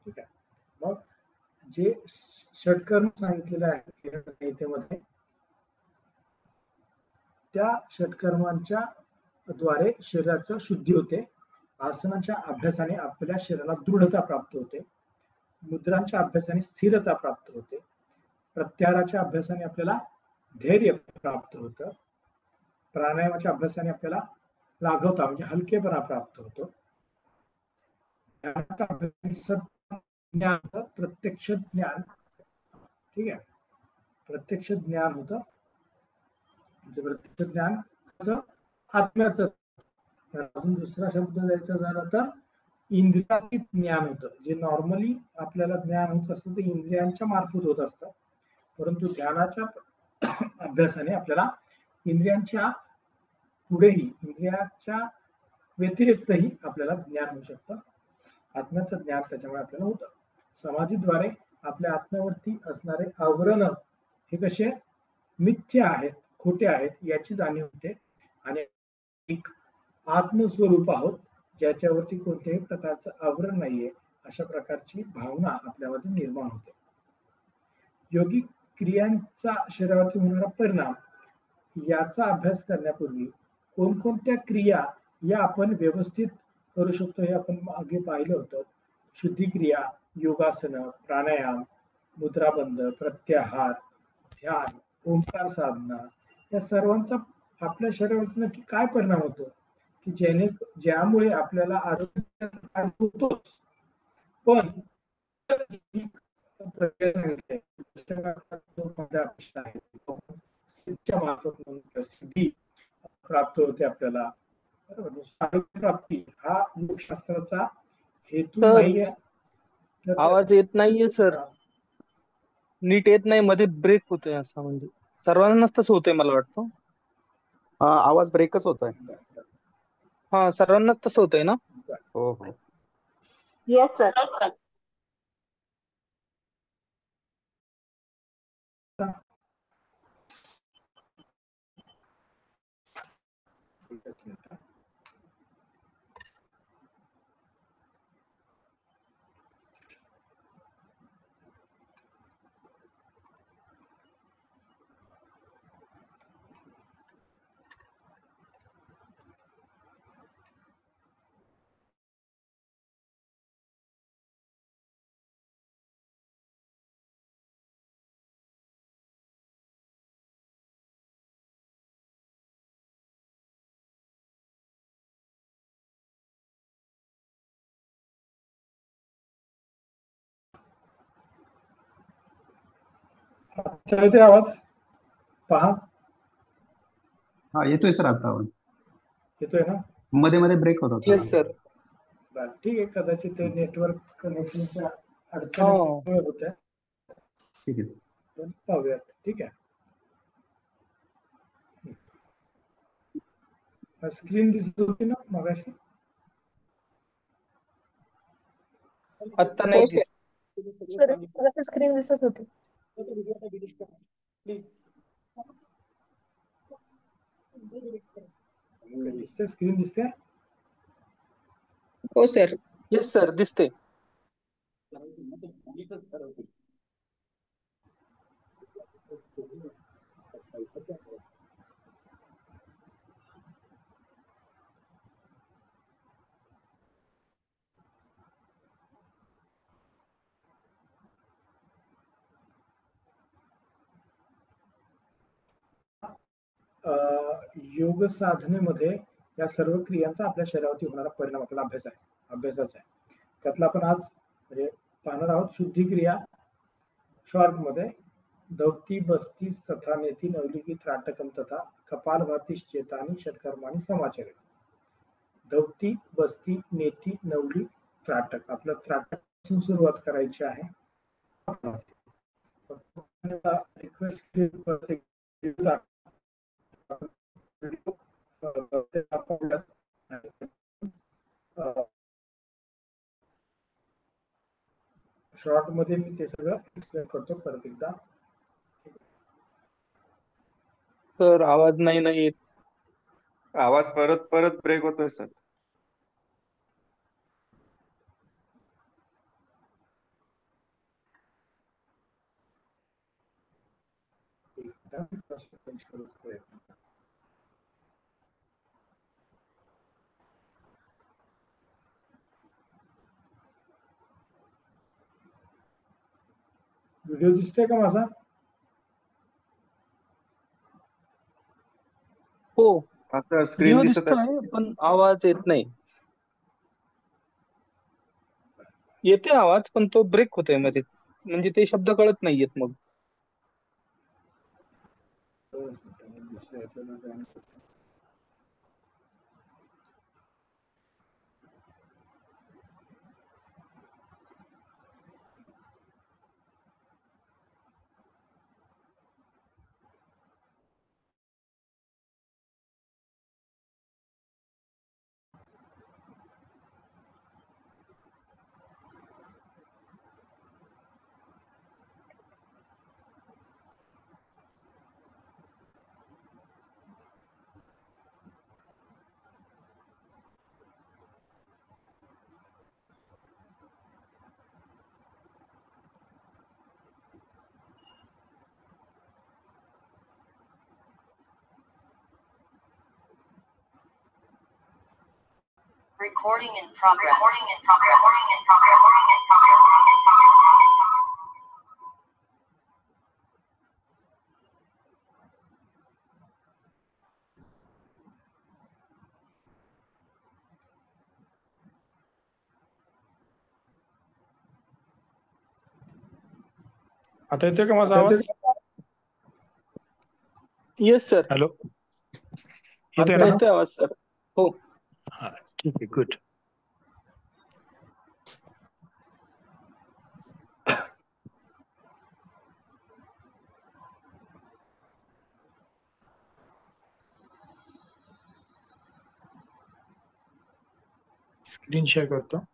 ठीक आहे. मग जे षटकर्म सांगितलेले आहेत गीतेमध्ये, त्या षटकर्मांच्या द्वारे शरीराची शुद्धी होते. आसनाच्या अभ्यासाने आपल्या शरीराला दृढता प्राप्त होते. मुद्रांच्या अभ्यासाने स्थिरता प्राप्त होते. प्रत्याहाराच्या अभ्यासाने आपल्याला धैर्य प्राप्त होतं. प्राणायामाच्या अभ्यासाने आपल्याला लाघवता म्हणजे हलकेपणा प्राप्त होतो. ध्यानाच्या अभ्यासाने ज्ञान, प्रत्यक्ष ज्ञान, ठीक आहे, प्रत्यक्ष ज्ञान होतं. म्हणजे प्रत्यक्ष ज्ञान कसं? आत्म्याचं. अजून दुसरा शब्द द्यायचा झाला तर इंद्रियातीत ज्ञान होतं. जे नॉर्मली आपल्याला ज्ञान होत असतं ते इंद्रियांच्या मार्फत होत असतं, परंतु ध्यानाच्या अभ्यासाने आपल्याला इंद्रियांच्या पुढेही, इंद्रियाच्या व्यतिरिक्तही आपल्याला ज्ञान होऊ शकतं. आत्म्याचं ज्ञान त्याच्यामुळे आपल्याला होतं. समाधीद्वारे आपल्या आत्म्यावरती असणारे आवरण हे कसे मिथ्य आहेत, खोटे आहेत याची जाणीव होते आणि एक आत्मस्वरूप आहोत ज्याच्यावरती कोणत्याही प्रकारचं आवरण नाहीये अशा प्रकारची भावना आपल्यामध्ये निर्माण होते. योगिक क्रियांचा शरीरावरती होणारा परिणाम याचा अभ्यास करण्यापूर्वी कोणकोणत्या क्रिया या आपण व्यवस्थित करू शकतो हे आपण मागे पाहिलं होतं. शुद्धी क्रिया, योगासन, प्राणायाम, मुद्राबंध, प्रत्याहार, ध्यान, ओंकार साधना या सर्वांचा आपल्या शरीरावरती नक्की काय परिणाम होतो की ज्यामुळे आपल्याला आरोग्य होतोच, पण सिद्धी प्राप्त होते आपल्याला. आरोग्य प्राप्ती हा योगशास्त्राचा हेतू सर नाहीये. आवाज येत नाहीये सर, नीट येत नाही, मध्ये ब्रेक होतोय असं, म्हणजे सर्वांनाच तसं होतंय मला वाटतं. आवाज ब्रेकच होतोय. हा, सर्वांनाच तसं होतंय ना? हो हो. Yes sir. येतोय आवाज? पहा, हा येतोय सर आता आवाज. येतोय ना? मध्ये मध्ये ब्रेक होत होता. Yes sir. बरं, ठीक आहे. कदाचित ते नेटवर्क कनेक्शनच्या हो. अडचणी होत्या. ठीक आहे. पण पाहूयात. ठीक आहे. स्क्रीन दिसत होती ना मगाशी? आता नाही दिसत. सर स्क्रीन दिसत होती. दिसते, स्क्रीन दिसते? हो सर. येस सर, दिसते. योग साधनेमध्ये या सर्व क्रियांचा आपल्या शरीरावरती होणारा परिणाम आपला अभ्यासाचा आहे. त्यातला आपण आज म्हणजे पाहणार आहोत शुद्धी क्रिया. शॉर्ट मध्ये धौती बस्तीस तथा नेती नवलिकी त्राटकम तथा कपालभातीश चेतानी षटकर्माणी समाचरण. धौती, बस्ती, नेती, नवली, त्राटक. आपलं त्राटक पासून सुरुवात करायची आहे. शॉर्ट मध्ये मी ते सगळं एक्सप्लेन करतो परत एकदा. सर आवाज नाही येत. आवाज परत परत ब्रेक होतोय सर. व्हिडिओ दिसतोय का माझा? हो, आता स्क्रीन व्हिडिओ दिसत आहे. दिसतोय पण आवाज येत नाही. येते आवाज पण तो ब्रेक होतोय मध्येच, म्हणजे ते शब्द कळत नाहीयेत मग. Recording in progress. Recording in progress. Recording in progress. Recording in progress. Recording in progress. आता येतोय का माझा आवाज? येस सर, हॅलो, येतोय आता ना? येतोय आवाज सर. हो, हा, ठीक आहे, गुड. स्क्रीन शेअर करतो.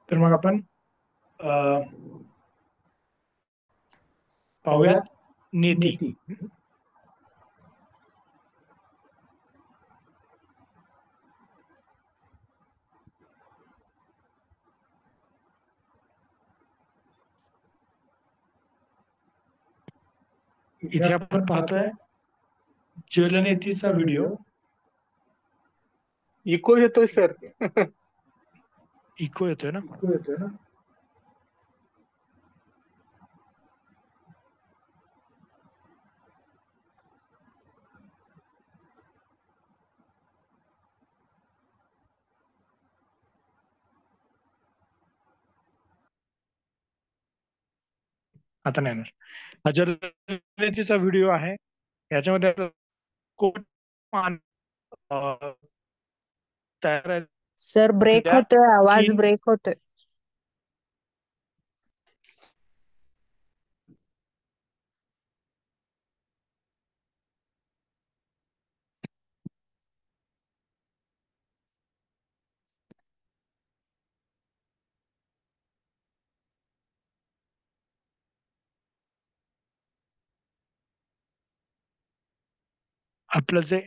तर मग आपण पाहूयात नीती. इथे आपण पाहतोय जलनेतीचा व्हिडिओ. इको येतोय सर. इको येतोय ना? आता नाही येणार. हा जलनेतीचा व्हिडिओ आहे. याच्यामध्ये कोण तयार आहे सर ब्रेक होतोय, आवाज 3 ब्रेक होतोय. आपलं जे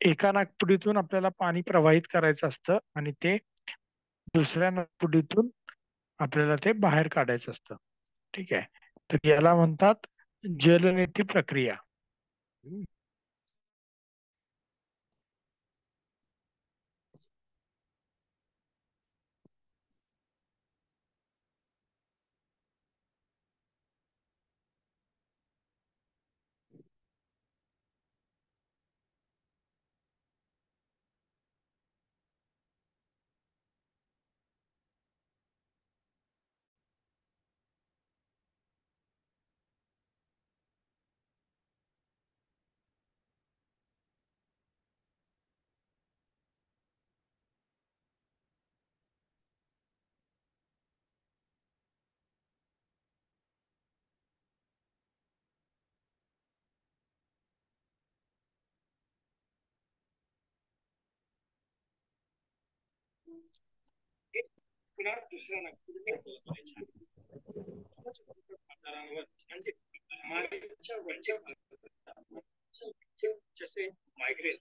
एका नाकपुडीतून आपल्याला पाणी प्रवाहित करायचं असतं आणि ते दुसऱ्या नाकपुडीतून आपल्याला ते बाहेर काढायचं असतं. ठीक आहे, तर याला म्हणतात जलनेती प्रक्रिया. पुन्हा दुसऱ्या नागपूरला पोहोचवायच्या. म्हणजे मागच्या वरच्या जसे मायग्रेन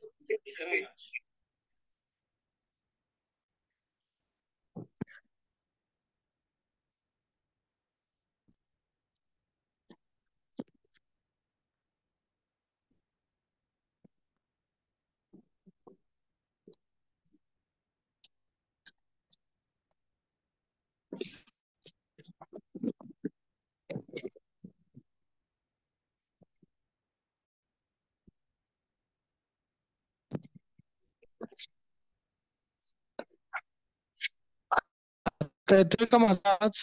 येतोय का माझा आवाज?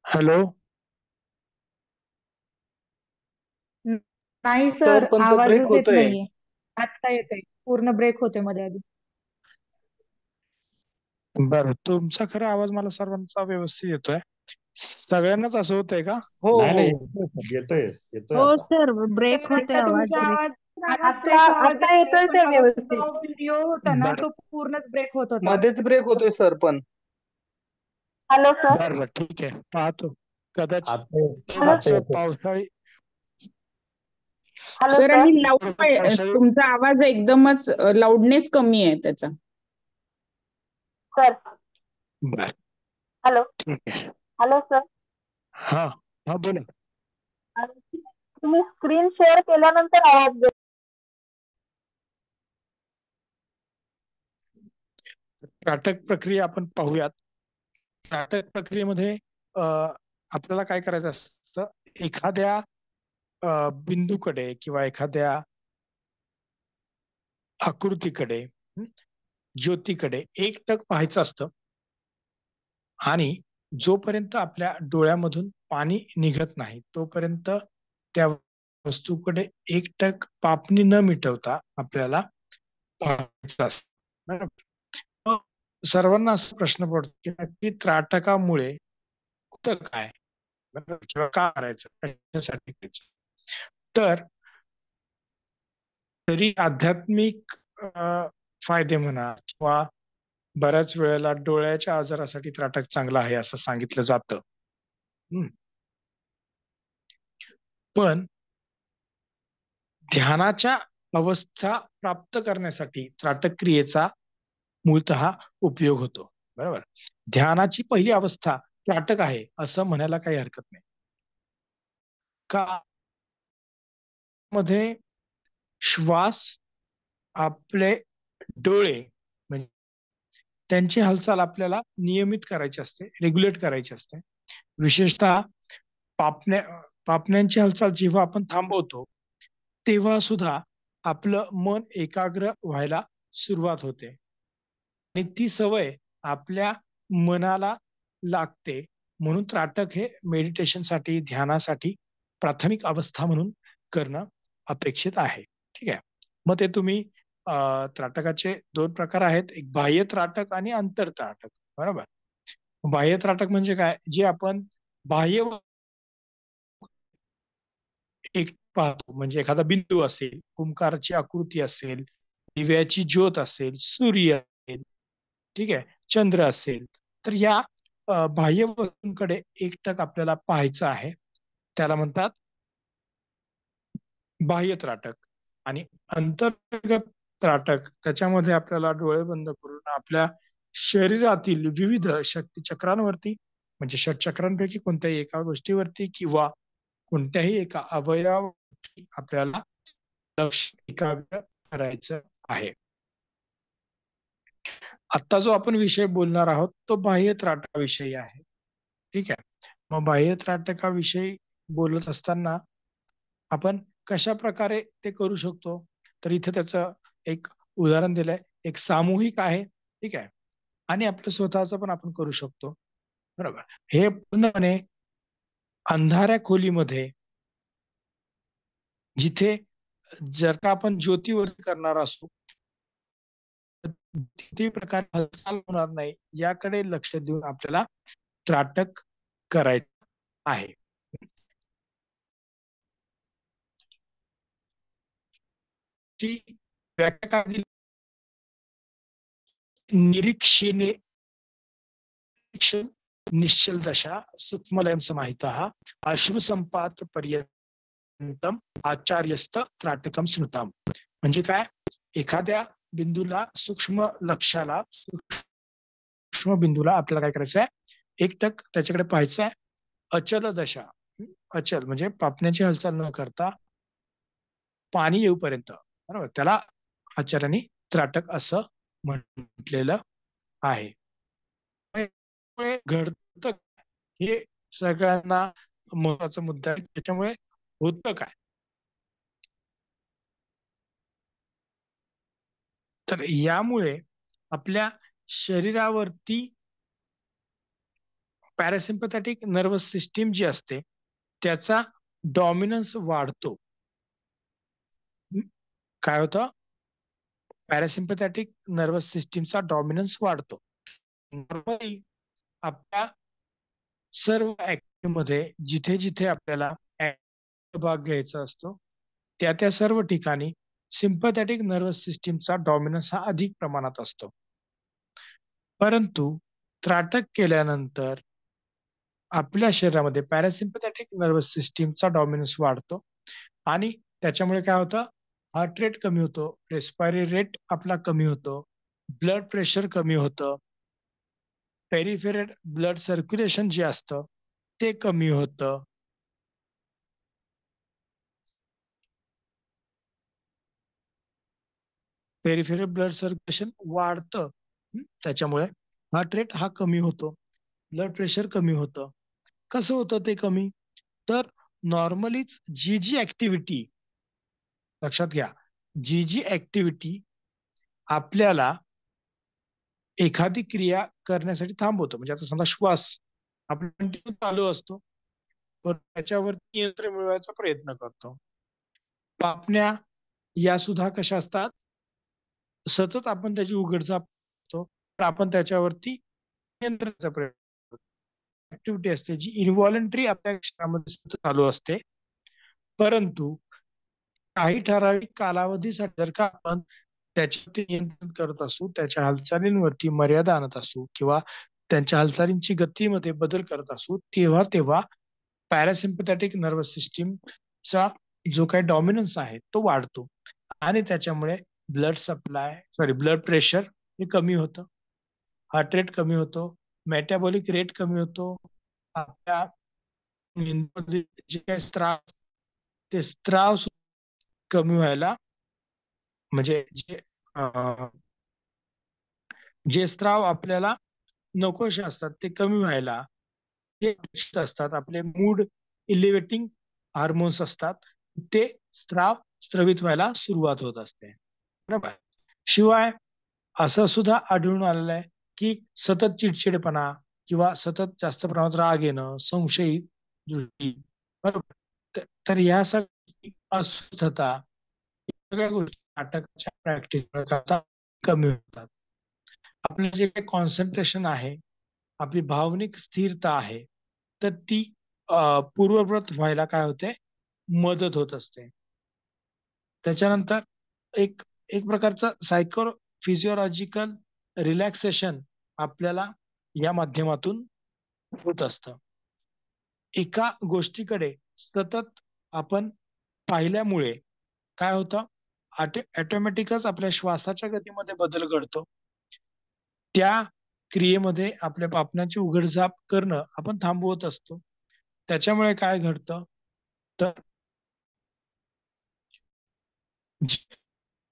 हॅलो. नाही सर सर, पण तो ब्रेक आवाजच येत होतोय. नाहीये. आता येतोय, पूर्ण ब्रेक होते मध्ये आधी. बरं, तुमचा खरा आवाज मला सर्वांचा व्यवस्थित येतोय. सगळ्यांनाच असं होतंय का? हो नाही नाही, हो येतोय येतोय हो आता. सर, ब्रेक तर होतोय आता आवाज तुमचा ब्रेक. आता येतोय सर व्यवस्थित. जो व्हिडिओ होता ना बरं तो पूर्णच ब्रेक होत होता. मध्येच ब्रेक होतोय सर पण. Hello sir. बरं बरं, ठीक आहे, पाहतो. कदाचित आता थोडंसं येतोय. पावसाळी हॅलो सर सर. आणि पावसाळी तुमचा आवाज एकदमच लाऊडनेस कमी आहे त्याचा. सर. बरं, हॅलो. ठीक आहे. Hello sir. हा हा, बोला. तुम्ही स्क्रीन शेअर केल्यानंतर आवाज येतो. त्राटक प्रक्रिया आपण पाहूयात. त्राटक प्रक्रियेमध्ये आपल्याला काय करायचं असतं, एखाद्या बिंदूकडे किंवा एखाद्या आकृतीकडे, ज्योतीकडे एकटक पाहायचं असतं आणि जोपर्यंत आपल्या डोळ्यामधून पाणी निघत नाही तोपर्यंत त्या वस्तूकडे एकटक पापणी न मिटवता आपल्याला पाहायचं असतं. बरोबर? मग सर्वांना असा प्रश्न पडतो की नक्की त्राटकामुळे होतं काय, बरोबर? किंवा का करायचं, कशासाठी करायचं? तर तरी आध्यात्मिक फायदे म्हणा किंवा बऱ्याच वेळेला डोळ्याच्या आजारासाठी त्राटक चांगला आहे असं सांगितलं जातं. पण ध्यानाच्या अवस्था प्राप्त करण्यासाठी त्राटक क्रियेचा मूळतः उपयोग होतो. बरोबर? ध्यानाची पहिली अवस्था त्राटक आहे असं म्हणायला काही हरकत नाही. का? मध्ये श्वास, आपले डोळे म्हणजे त्यांची हालचाल आपल्याला नियमित करायची असते, रेग्युलेट करायची असते. विशेषतः पापण्यांची हालचाल जेव्हा आपण थांबवतो तेव्हा सुद्धा आपलं मन एकाग्र व्हायला सुरुवात होते आणि ती सवय आपल्या मनाला लागते. म्हणून त्राटक हे मेडिटेशनसाठी, ध्यानासाठी प्राथमिक अवस्था म्हणून करणं अपेक्षित आहे. ठीक आहे. मग ते तुम्ही त्राटकाचे दोन प्रकार आहेत, एक बाह्य त्राटक आणि अंतर त्राटक. बरोबर? बाह्य त्राटक म्हणजे काय, जे आपण बाह्य एक पाहतो, म्हणजे एखादा बिंदू असेल, ओंकाराची आकृती असेल, दिव्याची ज्योत असेल, सूर्य असेल, ठीक आहे, चंद्र असेल, तर या बाह्य वस्तूंकडे एकटक आपल्याला पाहायचं आहे. त्याला म्हणतात बाह्य त्राटक. आणि अंतर्गत त्राटक, त्याच्यामध्ये आपल्याला डोळे बंद करून आपल्या शरीरातील विविध शक्ती चक्रांवरती, म्हणजे षटचक्रांपैकी कोणत्याही एका गोष्टीवरती किंवा कोणत्याही एका अवयवावरती आपल्याला लक्ष एकाग्र करायचं आहे. आता जो आपण विषय बोलणार आहोत तो बाह्य त्राटकाविषयी आहे. ठीक आहे. मग बाह्य त्राटकाविषयी बोलत असताना आपण कशा प्रकारे ते करू शकतो, तर इथे त्याचं एक उदाहरण दिलंय. एक सामूहिक आहे, ठीक आहे, आणि आपलं स्वतःच पण आपण करू शकतो. बरोबर? हे पूर्णपणे अंधाऱ्या खोलीमध्ये, जिथे जर का आपण ज्योतीवरती करणार असू किती प्रकारे हालचाल होणार नाही याकडे लक्ष देऊन आपल्याला त्राटक करायचं आहे. ची व्याख्या काय दिली? निरीक्षणे निश्चल दशा सूक्ष्मलयं समाहितः अश्रुसंपात पर्यंतम आचार्यस्त त्राटकम स्मृतम. म्हणजे काय, एखाद्या बिंदूला सूक्ष्म बिंदूला आपल्याला काय करायचं आहे, एकटक त्याच्याकडे पाहायचं आहे. अचल दशा, अचल म्हणजे पापण्याची हालचाल न करता पाणी येऊपर्यंत, बरोबर, त्याला आचार्यांनी त्राटक असं म्हटलेलं आहे. घडतं हे सगळ्यांना महत्वाचा मुद्दा आहे. त्याच्यामुळे होतं काय, तर यामुळे आपल्या शरीरावरती पॅरासिम्पथॅटिक नर्वस सिस्टीम जी असते त्याचा डॉमिनन्स वाढतो. काय होतं, पॅरासिम्पथॅटिक नर्वस सिस्टीमचा डॉमिनन्स वाढतो. नॉर्मली आपल्या सर्व ऍक्टिव्ह मध्ये जिथे जिथे आपल्याला भाग घ्यायचा असतो त्या त्या सर्व ठिकाणी सिम्पथॅटिक नर्वस सिस्टीमचा डॉमिनन्स हा अधिक प्रमाणात असतो. परंतु त्राटक केल्यानंतर आपल्या शरीरामध्ये पॅरासिम्पथॅटिक नर्वस सिस्टीमचा डॉमिनन्स वाढतो आणि त्याच्यामुळे काय होतं, हार्ट रेट कमी होतो, रेस्पायरी रेट आपला कमी होतो, ब्लड प्रेशर कमी होतं, पेरिफेरल ब्लड सर्क्युलेशन जे असतं ते कमी होतं. पेरिफेरल ब्लड सर्क्युलेशन वाढतं. त्याच्यामुळे हार्ट रेट हा कमी होतो, ब्लड प्रेशर कमी होतं. कसं होतं ते कमी, तर नॉर्मलीच जी ऍक्टिव्हिटी, लक्षात घ्या, जी ऍक्टिव्हिटी आपल्याला एखादी क्रिया करण्यासाठी थांबवतो, म्हणजे आता समजा श्वास आपला कंटिन्यू चालू असतो पण त्याच्यावर नियंत्रण मिळवायचा प्रयत्न करतो. पापण्या या सुद्धा कशा असतात, सतत आपण त्याची उघडझाप करतो तर आपण त्याच्यावरती नियंत्रणाचा प्रयत्न करतो. ऍक्टिव्हिटी असते जी इनव्हॉलंटरी आपल्या शरीरामध्ये सतत चालू असते, परंतु काही ठराविक कालावधीसाठी जर का आपण त्याच्यावरती नियंत्रण करत असू, त्याच्या हालचालींवरती मर्यादा आणत असू किंवा त्यांच्या हालचालींची गतीमध्ये बदल करत असू, तेव्हा तेव्हा पॅरासिम्पथॅटिक नर्वस सिस्टीमचा जो काही डॉमिनन्स आहे तो वाढतो आणि त्याच्यामुळे ब्लड प्रेशर हे कमी होतं, हार्ट रेट कमी होतो, मेटाबॉलिक रेट कमी होतो, आपल्या मेंदूमध्ये जे काही स्त्राव ते स्त्राव कमी व्हायला, म्हणजे जे स्त्राव आपल्याला नकोसे असतात ते कमी व्हायला, जे अपेक्षित असतात, आपले मूड इलिव्हेटिंग हार्मोन्स असतात ते स्त्रवित व्हायला सुरुवात होत असते, बरोबर. शिवाय असं सुद्धा आढळून आलेलं आहे की सतत चिडचिडेपणा किंवा सतत जास्त प्रमाणात राग येणं, संशयित दृष्टी, बरोबर, तर या सगळ्या अस्वस्थता, सगळ्या गोष्टी नाटकाच्या प्रॅक्टिस करता कमी होतात. आपलं जे काही कॉन्सन्ट्रेशन आहे, आपली भावनिक स्थिरता आहे, तर ती पूर्ववत व्हायला काय होते, मदत होत असते. त्याच्यानंतर एक एक प्रकारचं सायको फिजिओलॉजिकल रिलॅक्सेशन आपल्याला या माध्यमातून होत असतं. एका गोष्टीकडे सतत आपण पाहिल्यामुळे काय होतं, ऑटोमॅटिकच आपल्या श्वासाच्या गतीमध्ये बदल घडतो. त्या क्रियेमध्ये आपल्या पापण्याची उघडझाप करणं आपण थांबवत असतो. त्याच्यामुळे काय घडतं, तर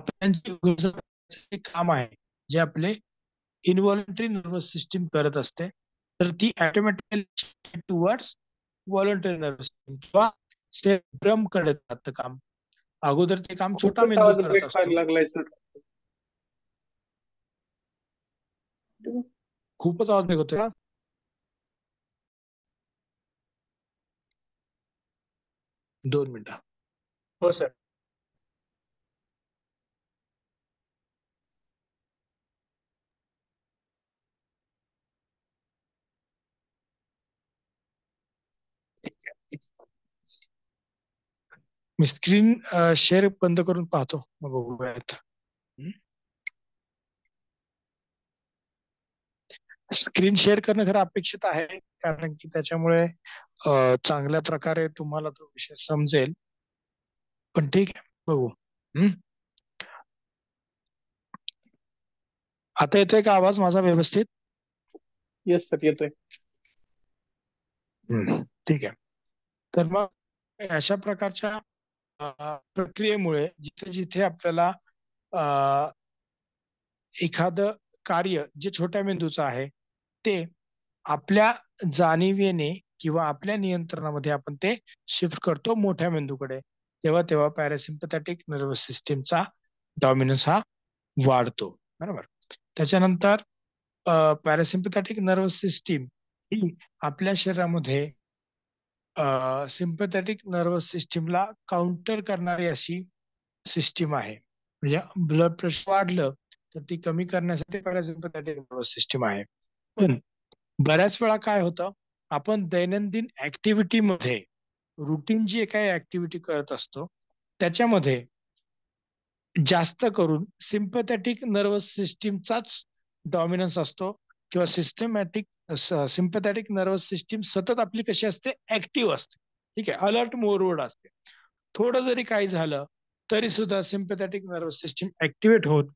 पापण्यांची उघडझाप काम आहे जे आपले इनव्हॉलंटरी नर्वस सिस्टीम करत असते, तर ती automatically towards voluntary nervous system किंवा सेरेब्रम कडे जातं काम. अगोदर ते काम छोटा खूपच मेंदू आवाज करत ब्रेक असतो. व्हायला लागलाय सर. खूपच आवाज ब्रेक होतोय का? दोन मिनिटं. हो सर. मी स्क्रीन शेअर बंद करून पाहतो, मग बघूयात. स्क्रीन शेअर करणं खरं अपेक्षित आहे, कारण की त्याच्यामुळे चांगल्या प्रकारे तुम्हाला तो विषय समजेल. पण ठीक आहे, बघू. हम्म. आता येतोय का आवाज माझा व्यवस्थित? येस सर, येतोय. ठीक आहे. तर मग अशा प्रकारच्या प्रक्रियेमुळे जिथे जिथे आपल्याला एखादं कार्य जे छोट्या मेंदूचं आहे ते आपल्या जाणीवेने किंवा आपल्या नियंत्रणामध्ये आपण ते शिफ्ट करतो मोठ्या मेंदूकडे, तेव्हा तेव्हा पॅरासिम्पथॅटिक नर्वस सिस्टीमचा डॉमिनन्स हा वाढतो. बरोबर. त्याच्यानंतर पॅरासिम्पथॅटिक नर्वस सिस्टीम ही आपल्या शरीरामध्ये सिम्पथॅटिक नर्वस सिस्टीमला काउंटर करणारी अशी सिस्टीम आहे. म्हणजे ब्लड प्रेशर वाढलं तर ती कमी करण्यासाठी पॅरासिम्पथॅटिक नर्वस सिस्टीम आहे. पण बऱ्याच वेळा काय होतं, आपण दैनंदिन ऍक्टिव्हिटीमध्ये रुटीन जी काही ऍक्टिव्हिटी करत असतो त्याच्यामध्ये जास्त करून सिम्पथॅटिक नर्वस सिस्टीमचाच डॉमिनन्स असतो, किंवा सिम्पथॅटिक नर्वस सिस्टीम सतत आपली कशी असते, ऍक्टिव्ह असते. ठीक आहे, अलर्ट मोडवर असते. थोडं जरी काही झालं तरी सुद्धा सिम्पथॅटिक नर्वस सिस्टीम ऍक्टिव्हेट होत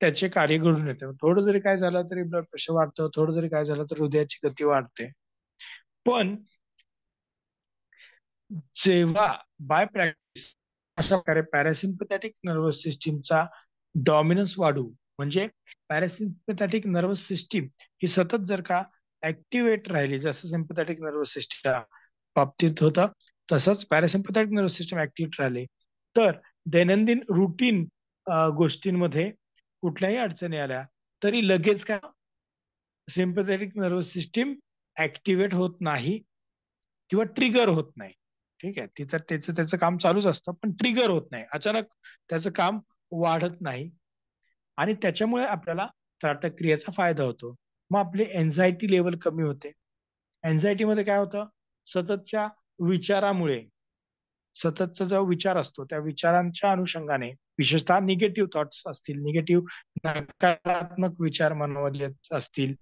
त्याचे कार्य घडून येते. थोडं जरी काय झालं तरी ब्लड प्रेशर वाढतं, थोडं जरी काय झालं तर हृदयाची गती वाढते. पण जेव्हा बाय प्रॅक्टिस अशा प्रकारे पॅरासिम्पथॅटिक नर्वस सिस्टीमचा डॉमिनन्स वाढू, म्हणजे पॅरासिम्पथॅटिक नर्वस सिस्टीम ही सतत जर का ऍक्टिव्हेट राहिली, जसं सिम्पथॅटिक नर्वस सिस्टीमच्या बाबतीत होतं तसंच पॅरासिम्पथॅटिक नर्वस सिस्टीम ऍक्टिव्ह राहिले तर दैनंदिन रुटीन गोष्टींमध्ये कुठल्याही अडचणी आल्या तरी लगेच काय सिम्पथॅटिक नर्वस सिस्टीम ऍक्टिव्हेट होत नाही किंवा ट्रिगर होत नाही. ठीक आहे, ती तर त्याचं काम चालूच असतं, पण ट्रिगर होत नाही, अचानक त्याचं काम वाढत नाही. आणि त्याच्यामुळे आपल्याला त्राटक क्रियेचा फायदा होतो. मग आपली एन्झायटी लेवल कमी होते. एन्झायटी मध्ये काय होतं, सततच्या विचारामुळे, सततचा जो विचार असतो त्या विचारांच्या अनुषंगाने, विशेषतः निगेटिव्ह थॉट्स असतील, निगेटिव्ह नकारात्मक विचार मनामध्ये असतील,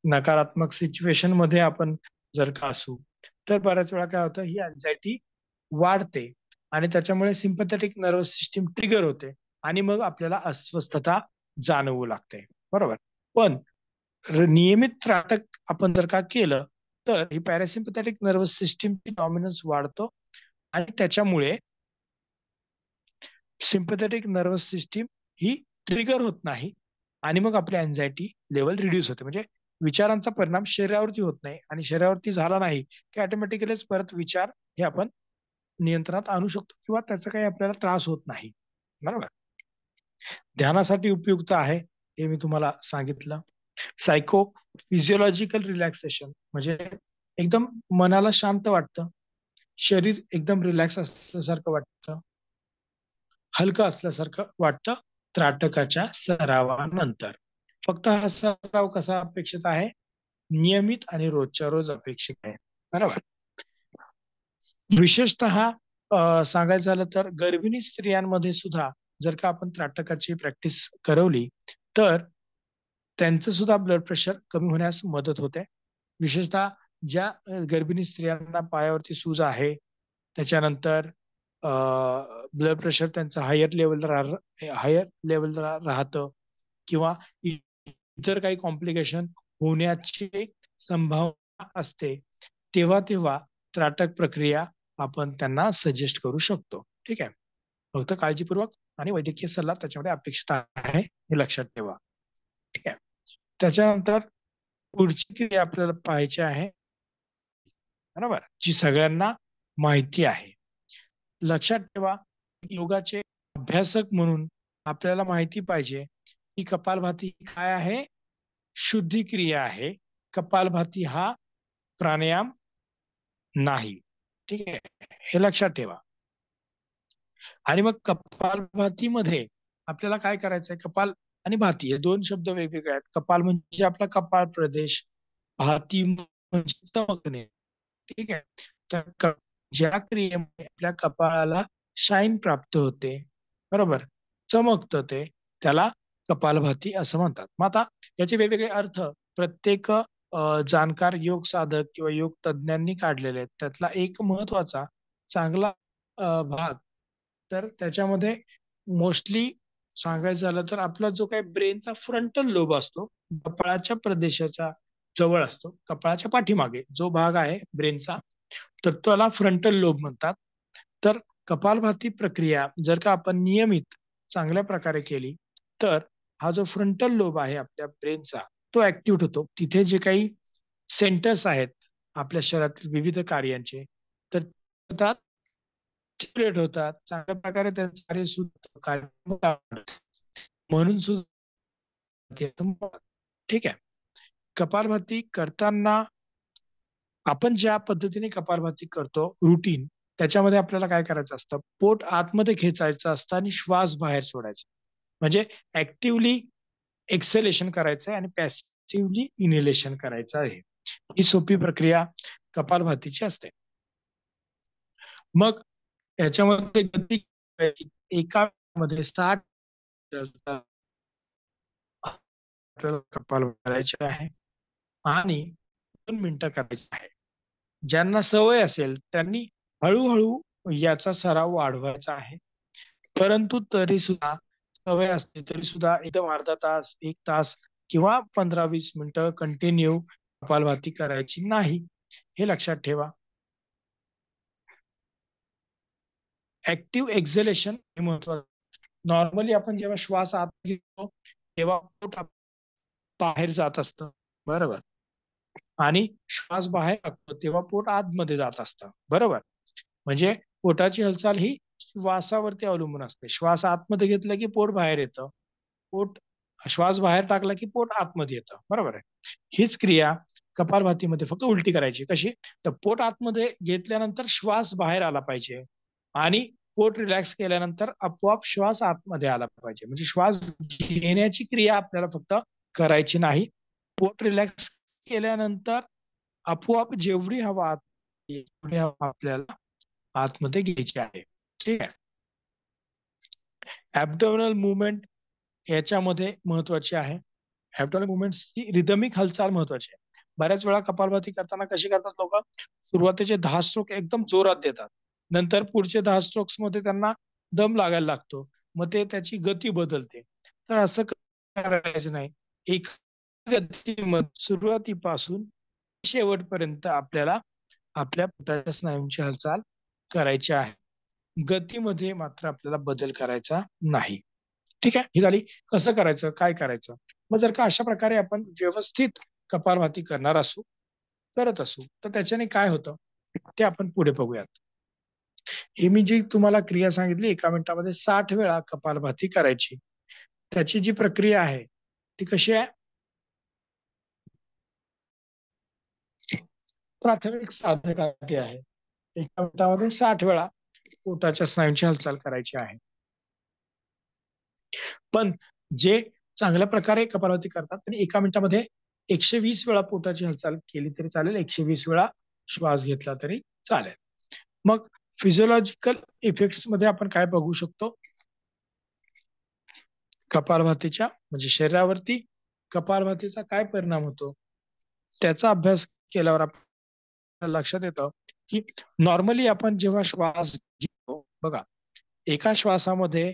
नकारात्मक सिच्युएशन मध्ये आपण जर का असू, तर बऱ्याच वेळा काय होतं, ही अँझायटी वाढते आणि त्याच्यामुळे सिम्पथॅटिक नर्वस सिस्टीम ट्रिगर होते आणि मग आपल्याला अस्वस्थता जाणवू लागते. बरोबर. पण नियमित त्राटक आपण जर का केलं तर ही पॅरासिम्पथॅटिक नर्वस सिस्टीमची डॉमिनन्स वाढतो आणि त्याच्यामुळे सिम्पथॅटिक नर्वस सिस्टीम ही ट्रिगर होत नाही आणि मग आपली अँझायटी लेवल रिड्यूस होते. म्हणजे विचारांचा परिणाम शरीरावरती होत नाही आणि शरीरावरती झाला नाही की ऑटोमॅटिकलीच परत विचार हे आपण नियंत्रणात आणू शकतो किंवा त्याचा काही आपल्याला त्रास होत नाही. बरोबर. ध्यानासाठी उपयुक्त आहे हे मी तुम्हाला सांगितलं. सायको फिजिओलॉजिकल रिलॅक्सेशन म्हणजे एकदम मनाला शांत वाटतं, शरीर एकदम रिलॅक्स असल्यासारखं वाटतं, हलकं असल्यासारखं वाटतं त्राटकाच्या सरावानंतर. फक्त हा सराव कसा अपेक्षित आहे, नियमित आणि रोजच्या रोज अपेक्षित आहे. बरोबर. विशेषतः सांगायचं झालं तर गर्भिणी स्त्रियांमध्ये सुद्धा जर का आपण त्राटकाची प्रॅक्टिस करवली तर त्यांचं सुद्धा ब्लड प्रेशर कमी होण्यास मदत होते. विशेषतः ज्या गर्भिणी स्त्रियांना पायावरती सूज आहे, त्याच्यानंतर ब्लड प्रेशर त्यांचं हायर लेवलला राहतं किंवा इतर काही कॉम्प्लिकेशन होण्याची संभावना असते, तेव्हा तेव्हा त्राटक प्रक्रिया आपण त्यांना सजेस्ट करू शकतो. ठीक आहे, फक्त काळजीपूर्वक आणि वैद्यकीय सल्ला त्याच्यामध्ये अपेक्षित आहे हे लक्षात ठेवा. ठीक आहे. त्याच्यानंतर पुढची क्रिया आपल्याला पाहायची आहे, बरोबर, जी सगळ्यांना माहिती आहे. लक्षात ठेवा, योगाचे अभ्यासक म्हणून आपल्याला माहिती पाहिजे की कपालभाती काय आहे, शुद्धी क्रिया आहे. कपालभाती हा प्राणायाम नाही. ठीक आहे, हे लक्षात ठेवा. आणि मग कपालभातीमध्ये आपल्याला काय करायचंय, कपाल आणि भाती हे दोन शब्द वेगवेगळे आहेत. कपाल म्हणजे आपला कपाळ प्रदेश, भाती म्हणजे चमकणे. ठीक आहे, तर ज्या क्रियेमुळे आपल्या कपाळाला शाईन प्राप्त होते, बरोबर, चमकतं, ते त्याला कपालभाती असं म्हणतात. मग आता याचे वेगवेगळे अर्थ प्रत्येक जाणकार योग साधक किंवा योग तज्ञांनी काढलेले आहेत. त्यातला एक महत्वाचा चांगला भाग, तर त्याच्यामध्ये मोस्टली सांगायचं झालं तर आपला जो काही ब्रेनचा फ्रंटल लोब असतो, कपाळाच्या प्रदेशाच्या जवळ असतो, कपाळाच्या पाठीमागे जो भाग आहे ब्रेनचा, तर त्याला फ्रंटल लोब म्हणतात. तर कपालभाती प्रक्रिया जर का आपण नियमित चांगल्या प्रकारे केली तर हा जो फ्रंटल लोब आहे आपल्या ब्रेनचा तो ऍक्टिव्ह होतो. तिथे जे काही सेंटर्स आहेत आपल्या शरीरातील विविध कार्यांचे, तर होतात, स्टिम्युलेट होतात, चांगल्या प्रकारे त्यांचं कार्य सुद्धा म्हणून सुद्धा. ठीक आहे. कपालभाती करताना आपण ज्या पद्धतीने कपालभाती करतो रुटीन, त्याच्यामध्ये आपल्याला काय करायचं असतं, पोट आतमध्ये खेचायचं असतं आणि श्वास बाहेर सोडायचा. म्हणजे ऍक्टिव्हली एक्सेलेशन करायचं आहे आणि पॅसिव्हली इनहेलेशन करायचं आहे. ही सोपी प्रक्रिया कपालभातीची असते. मग याच्यामध्ये गती एका मध्ये 60 कपाल करायचे आहे आणि 2 मिनिटं करायचे आहे. ज्यांना सवय असेल त्यांनी हळूहळू याचा सराव वाढवायचा आहे. परंतु तरी सुद्धा सवय असते तरी सुद्धा एकदम अर्धा तास, 1 तास किंवा 15-20 मिनिटं कंटिन्यू कपालभाती करायची नाही, हे लक्षात ठेवा. ऍक्टिव्ह एक्झलेशन हे महत्वाचं. नॉर्मली आपण जेव्हा श्वास आत घेतो तेव्हा पोट बाहेर जात असतं, बरोबर, आणि श्वास बाहेर टाकतो तेव्हा पोट आतमध्ये जात असतं, बरोबर. म्हणजे पोटाची हालचाल ही श्वासावरती अवलंबून असते. श्वास आतमध्ये घेतला की पोट बाहेर येतं, श्वास बाहेर टाकला की पोट आतमध्ये येतं, बरोबर आहे. हीच क्रिया कपालभातीमध्ये फक्त उलटी करायची. कशी? तर पोट आतमध्ये घेतल्यानंतर श्वास बाहेर आला पाहिजे आणि पोट रिलॅक्स केल्यानंतर आपोआप श्वास आतमध्ये आला पाहिजे. म्हणजे श्वास घेण्याची क्रिया आपल्याला फक्त करायची नाही, पोट रिलॅक्स केल्यानंतर आपोआप जेवढी हवा आत तेवढी हवा आपल्याला आतमध्ये घ्यायची आहे. ठीक आहे. ऍब्डोमिनल मुवमेंट याच्यामध्ये महत्वाची आहे. ऍब्डोमिनल मुवमेंटची रिदमिक हालचाल महत्वाची आहे. बऱ्याच वेळा कपालभाती करताना कशी करतात लोक, सुरुवातीचे 10 स्ट्रोक एकदम जोरात देतात, नंतर पुढचे 10 स्ट्रोक्स मध्ये त्यांना दम लागायला लागतो, मग ते त्याची गती बदलते. तर असं करायचं नाही. एक गतीमध्ये सुरुवातीपासून शेवटपर्यंत आपल्याला आपल्या पोटाच्या स्नायूंची हालचाल करायची आहे. गतीमध्ये मात्र आपल्याला बदल करायचा नाही. ठीक आहे. ही झाली कसं करायचं, काय करायचं. मग जर का अशा प्रकारे आपण व्यवस्थित कपालभाती करत असू तर त्याच्याने काय होतं ते आपण पुढे बघूयात. हे मी जी तुम्हाला क्रिया सांगितली, 1 मिनिटामध्ये 60 वेळा कपालभाती करायची, त्याची जी प्रक्रिया आहे ती कशी आहे. प्राथमिक साधकाची आहे. 1 मिनिटामध्ये 60 वेळा पोटाच्या स्नायूंची हालचाल करायची आहे. पण जे चांगल्या प्रकारे कपालभाती करतात त्यांनी 1 मिनिटामध्ये 120 वेळा पोटाची हालचाल केली तरी चालेल, 120 वेळा श्वास घेतला तरी चालेल. मग फिजिओलॉजिकल इफेक्ट्स मध्ये आपण काय बघू शकतो कपालभातीच्या, म्हणजे शरीरावरती कपालभातीचा काय परिणाम होतो त्याचा अभ्यास केल्यावर आपल्याला लक्षात येतं की नॉर्मली आपण जेव्हा श्वास घेतो बघा, एका श्वासामध्ये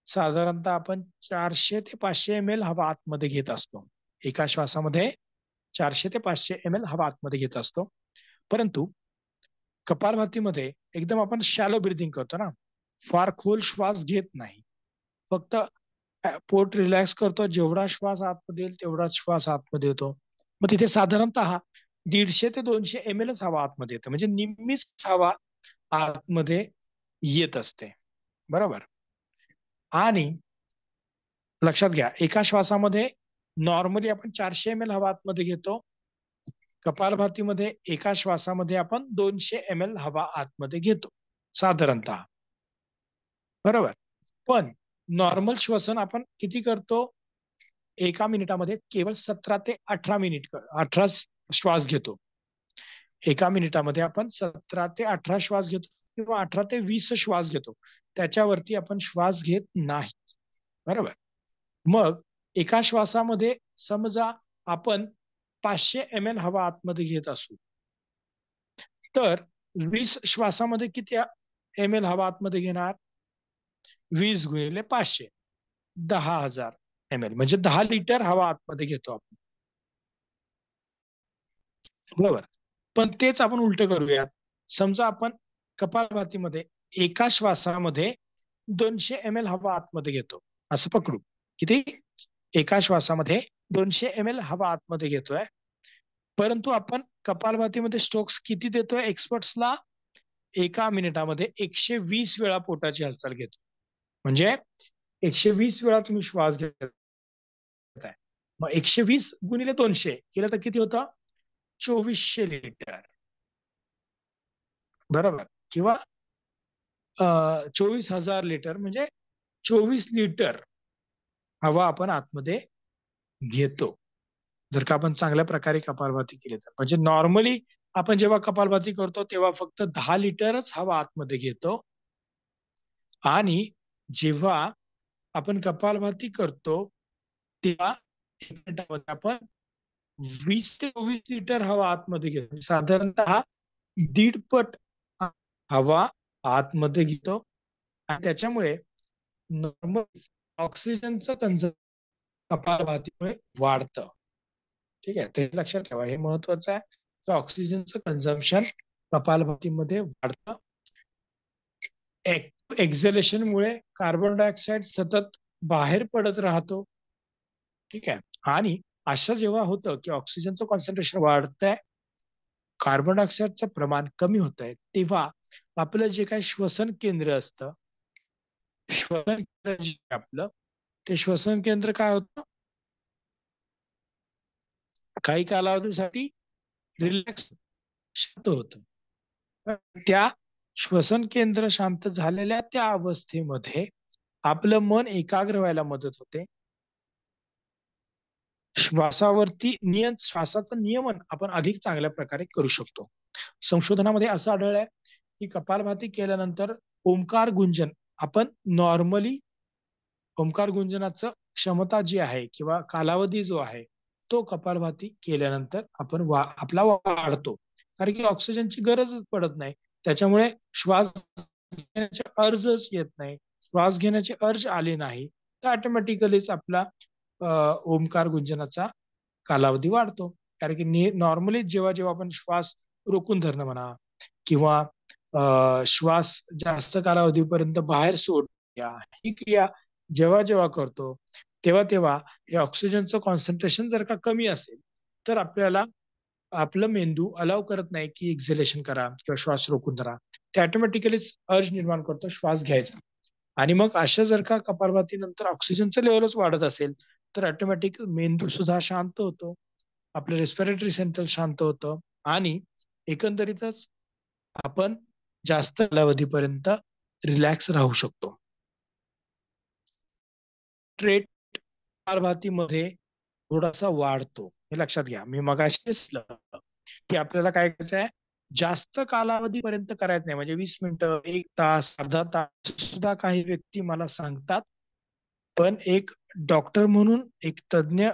साधारणतः आपण 400 ते 500 ml हवा आतमध्ये घेत असतो. एका श्वासामध्ये 400 ते 500 ml हवा आतमध्ये घेत असतो. परंतु कपालभातीमध्ये एकदम आपण शॅलो ब्रिथिंग करतो ना, फार खोल श्वास घेत नाही, फक्त पोट रिलॅक्स करतो, जेवढा श्वास आतमध्ये येईल तेवढाच श्वास आतमध्ये येतो. मग तिथे साधारणतः 150 ते 200 ml हवा आतमध्ये येतं, म्हणजे निम्मीच हवा आतमध्ये येत असते, बरोबर. आणि लक्षात घ्या, एका श्वासामध्ये नॉर्मली आपण 400 ml हवा आतमध्ये घेतो, कपालभातीमध्ये एका श्वासामध्ये आपण 200 ml हवा आतमध्ये घेतो साधारणतः, बरोबर. पण नॉर्मल श्वसन आपण किती करतो, 1 मिनिटामध्ये केवळ 17 ते 18 श्वास घेतो. 1 मिनिटामध्ये आपण 17 ते 18 श्वास घेतो किंवा 18 ते 20 श्वास घेतो, त्याच्यावरती आपण श्वास घेत नाही, बरोबर. मग एका श्वासामध्ये समजा आपण 500 ml हवा आतमध्ये घेत असू तर 20 श्वासामध्ये किती ml हवा आतमध्ये घेणार? 20 गुणिले 500 10,000 ml म्हणजे 10 लिटर हवा आतमध्ये घेतो आपण. बरोबर. पण तेच आपण उलट करूयात. समजा आपण कपालभातीमध्ये एका श्वासामध्ये 200 ml हवा आतमध्ये घेतो असं पकडू. किती? एका श्वासामध्ये 200 ml हवा आतमध्ये घेतोय. परंतु आपण कपालभातीमध्ये स्ट्रोक्स किती देतोय एक्सपर्ट्सला? एका मिनिटामध्ये 120 वेळा पोटाची हालचाल घेतो. म्हणजे 120 वेळा तुम्ही श्वास घेताय. मग 120 गुणिले 200 केलं तर किती होतं? 2400 लिटर. बरोबर. किंवा 24,000 लिटर म्हणजे 24 लिटर हवा आपण आतमध्ये घेतो जर का आपण चांगल्या प्रकारे कपालभाती केली तर. म्हणजे नॉर्मली आपण जेव्हा कपालभाती करतो तेव्हा फक्त 10 लिटरच हवा आतमध्ये घेतो आणि जेव्हा आपण कपालभाती करतो तेव्हा 1 मिनिटामध्ये आपण 20 ते 24 लिटर हवा आतमध्ये घेतो. साधारणतः 1.5 पट हवा आतमध्ये घेतो आणि त्याच्यामुळे नॉर्मल ऑक्सिजनचं कन्झम्पशन कपालभातीमुळे वाढतं. ठीक आहे, ते लक्षात ठेवा, हे महत्वाचं आहे. ऑक्सिजनचं कन्झम्पशन कपालभातीमध्ये वाढतं. एक्झलेशनमुळे कार्बन डायऑक्साईड सतत बाहेर पडत राहतो. ठीक आहे, आणि असं जेव्हा होतं की ऑक्सिजनचं कॉन्सन्ट्रेशन वाढतंय, कार्बन डायऑक्साईडचं प्रमाण कमी होत आहे, तेव्हा आपलं जे काही श्वसन केंद्र असतं, श्वसन केंद्र जे आपलं, ते श्वसन केंद्र काय होतं? काही कालावधीसाठी रिलॅक्स शांत होतं. त्या श्वसन केंद्र शांत झालेल्या त्या अवस्थेमध्ये आपलं मन एकाग्र व्हायला मदत होते. श्वासावरती श्वासाचं नियमन आपण अधिक चांगल्या प्रकारे करू शकतो. संशोधनामध्ये असं आढळलंय की कपालभाती केल्यानंतर ओंकार गुंजन, आपण नॉर्मली ओंकार गुंजनाचं क्षमता जी आहे किंवा कालावधी जो आहे तो कपालभाती केल्यानंतर आपण आपला वाढतो. कारण की ऑक्सिजनची गरजच पडत नाही, त्याच्यामुळे श्वास घेण्याचे अर्जच येत नाही. श्वास घेण्याचे अर्ज आले नाही तर ऑटोमॅटिकलीच आपला ओंकार गुंजनाचा कालावधी वाढतो. कारण की नॉर्मली जेव्हा जेव्हा आपण श्वास रोखून धरणं म्हणा किंवा श्वास जास्त कालावधीपर्यंत बाहेर सोडूया, ही क्रिया जेव्हा जेव्हा करतो तेव्हा तेव्हा हे ऑक्सिजनचं कॉन्सन्ट्रेशन जर का कमी असेल तर आपल्याला आपलं मेंदू अलाव करत नाही की एक्झलेशन करा किंवा श्वास रोखून धरा. ते ऑटोमॅटिकलीच अर्ज निर्माण करतो श्वास घ्यायचा. आणि मग अशा जर का कपालभाती नंतर ऑक्सिजनचं लेवलच वाढत असेल तर ऑटोमॅटिक मेंदू सुद्धा शांत होतो, आपलं रेस्पिरेटरी सेंटर शांत होतं आणि एकंदरीतच आपण जास्त कालावधीपर्यंत रिलॅक्स राहू शकतो. स्ट्रेट कपालभातीमध्ये थोडासा वाढतो, हे लक्षात घ्या. मी मगाशी सांगितलं की आपल्याला काय करायचं आहे, जास्त कालावधीपर्यंत करायचं नाही. म्हणजे 20 मिनिटं, 1 तास, अर्धा तास सुद्धा काही व्यक्ती मला सांगतात. पण एक डॉक्टर म्हणून, एक तज्ञ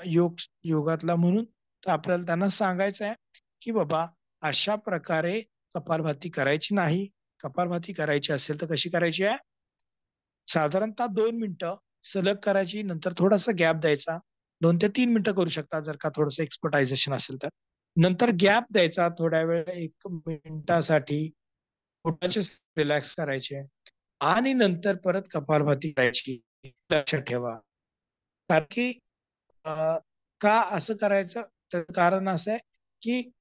योगातला म्हणून तर आपल्याला त्यांना सांगायचं आहे की बाबा अशा प्रकारे कपालभाती करायची नाही. कपालभाती करायची असेल तर कशी करायची आहे? साधारणतः 2 मिनिटं सलग करायची, नंतर थोडासा गॅप द्यायचा. 2 ते 3 मिनिटं करू शकता जर का थोडंसं एक्सपर्टायझेशन असेल तर. नंतर गॅप द्यायचा थोड्या वेळ, 1 मिनिटासाठी पोटाचे रिलॅक्स करायचे आणि नंतर परत कपालभाती करायची. लक्षात ठेवा. कारण की का असं करायचं? त्याचं कारण असं आहे की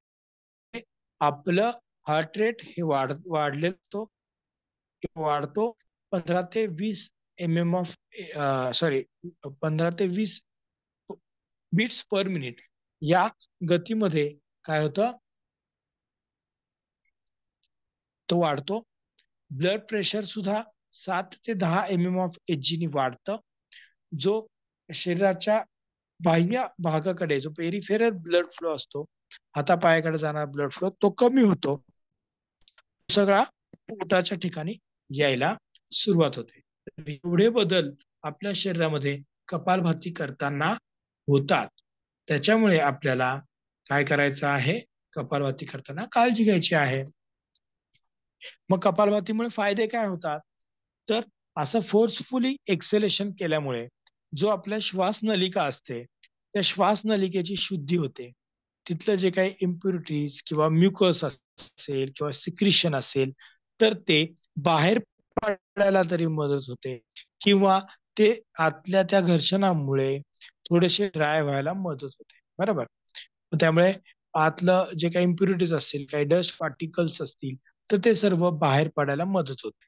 आपलं हार्ट रेट हे वाढलेलो वाढतो 15 ते 20 15 ते 20 बीट्स पर मिनिट या गतीमध्ये काय होतं, तो वाढतो. ब्लड प्रेशर सुद्धा 7 ते 10 mmHg नी वाढतं. जो शरीराच्या बाह्य भागाकडे जो पेरिफेरल ब्लड फ्लो असतो, हातापायाकडे जाणारा ब्लड फ्लो तो कमी होतो, सगळा पोटाच्या ठिकाणी यायला सुरुवात होते. एवढे बदल आपल्या शरीरामध्ये कपालभाती करताना होतात. त्याच्यामुळे आपल्याला काय करायचं आहे? कपालभाती करताना काळजी घ्यायची आहे. मग कपालभातीमुळे फायदे काय होतात? तर असं फोर्सफुली एक्सेलेशन केल्यामुळे जो आपल्या श्वासनलिका असते त्या श्वासनलिकेची शुद्धी होते. तिथलं जे काही इम्प्युरिटीज किंवा म्युकस असेल किंवा सिक्रिशन असेल तर ते बाहेर पडायला तरी मदत होते किंवा ते आतल्या त्या घर्षणामुळे थोडेसे ड्राय व्हायला मदत होते. बरोबर. त्यामुळे आतलं जे काही इम्प्युरिटीज असतील, काही डस्ट पार्टिकल्स असतील तर ते सर्व बाहेर पडायला मदत होते.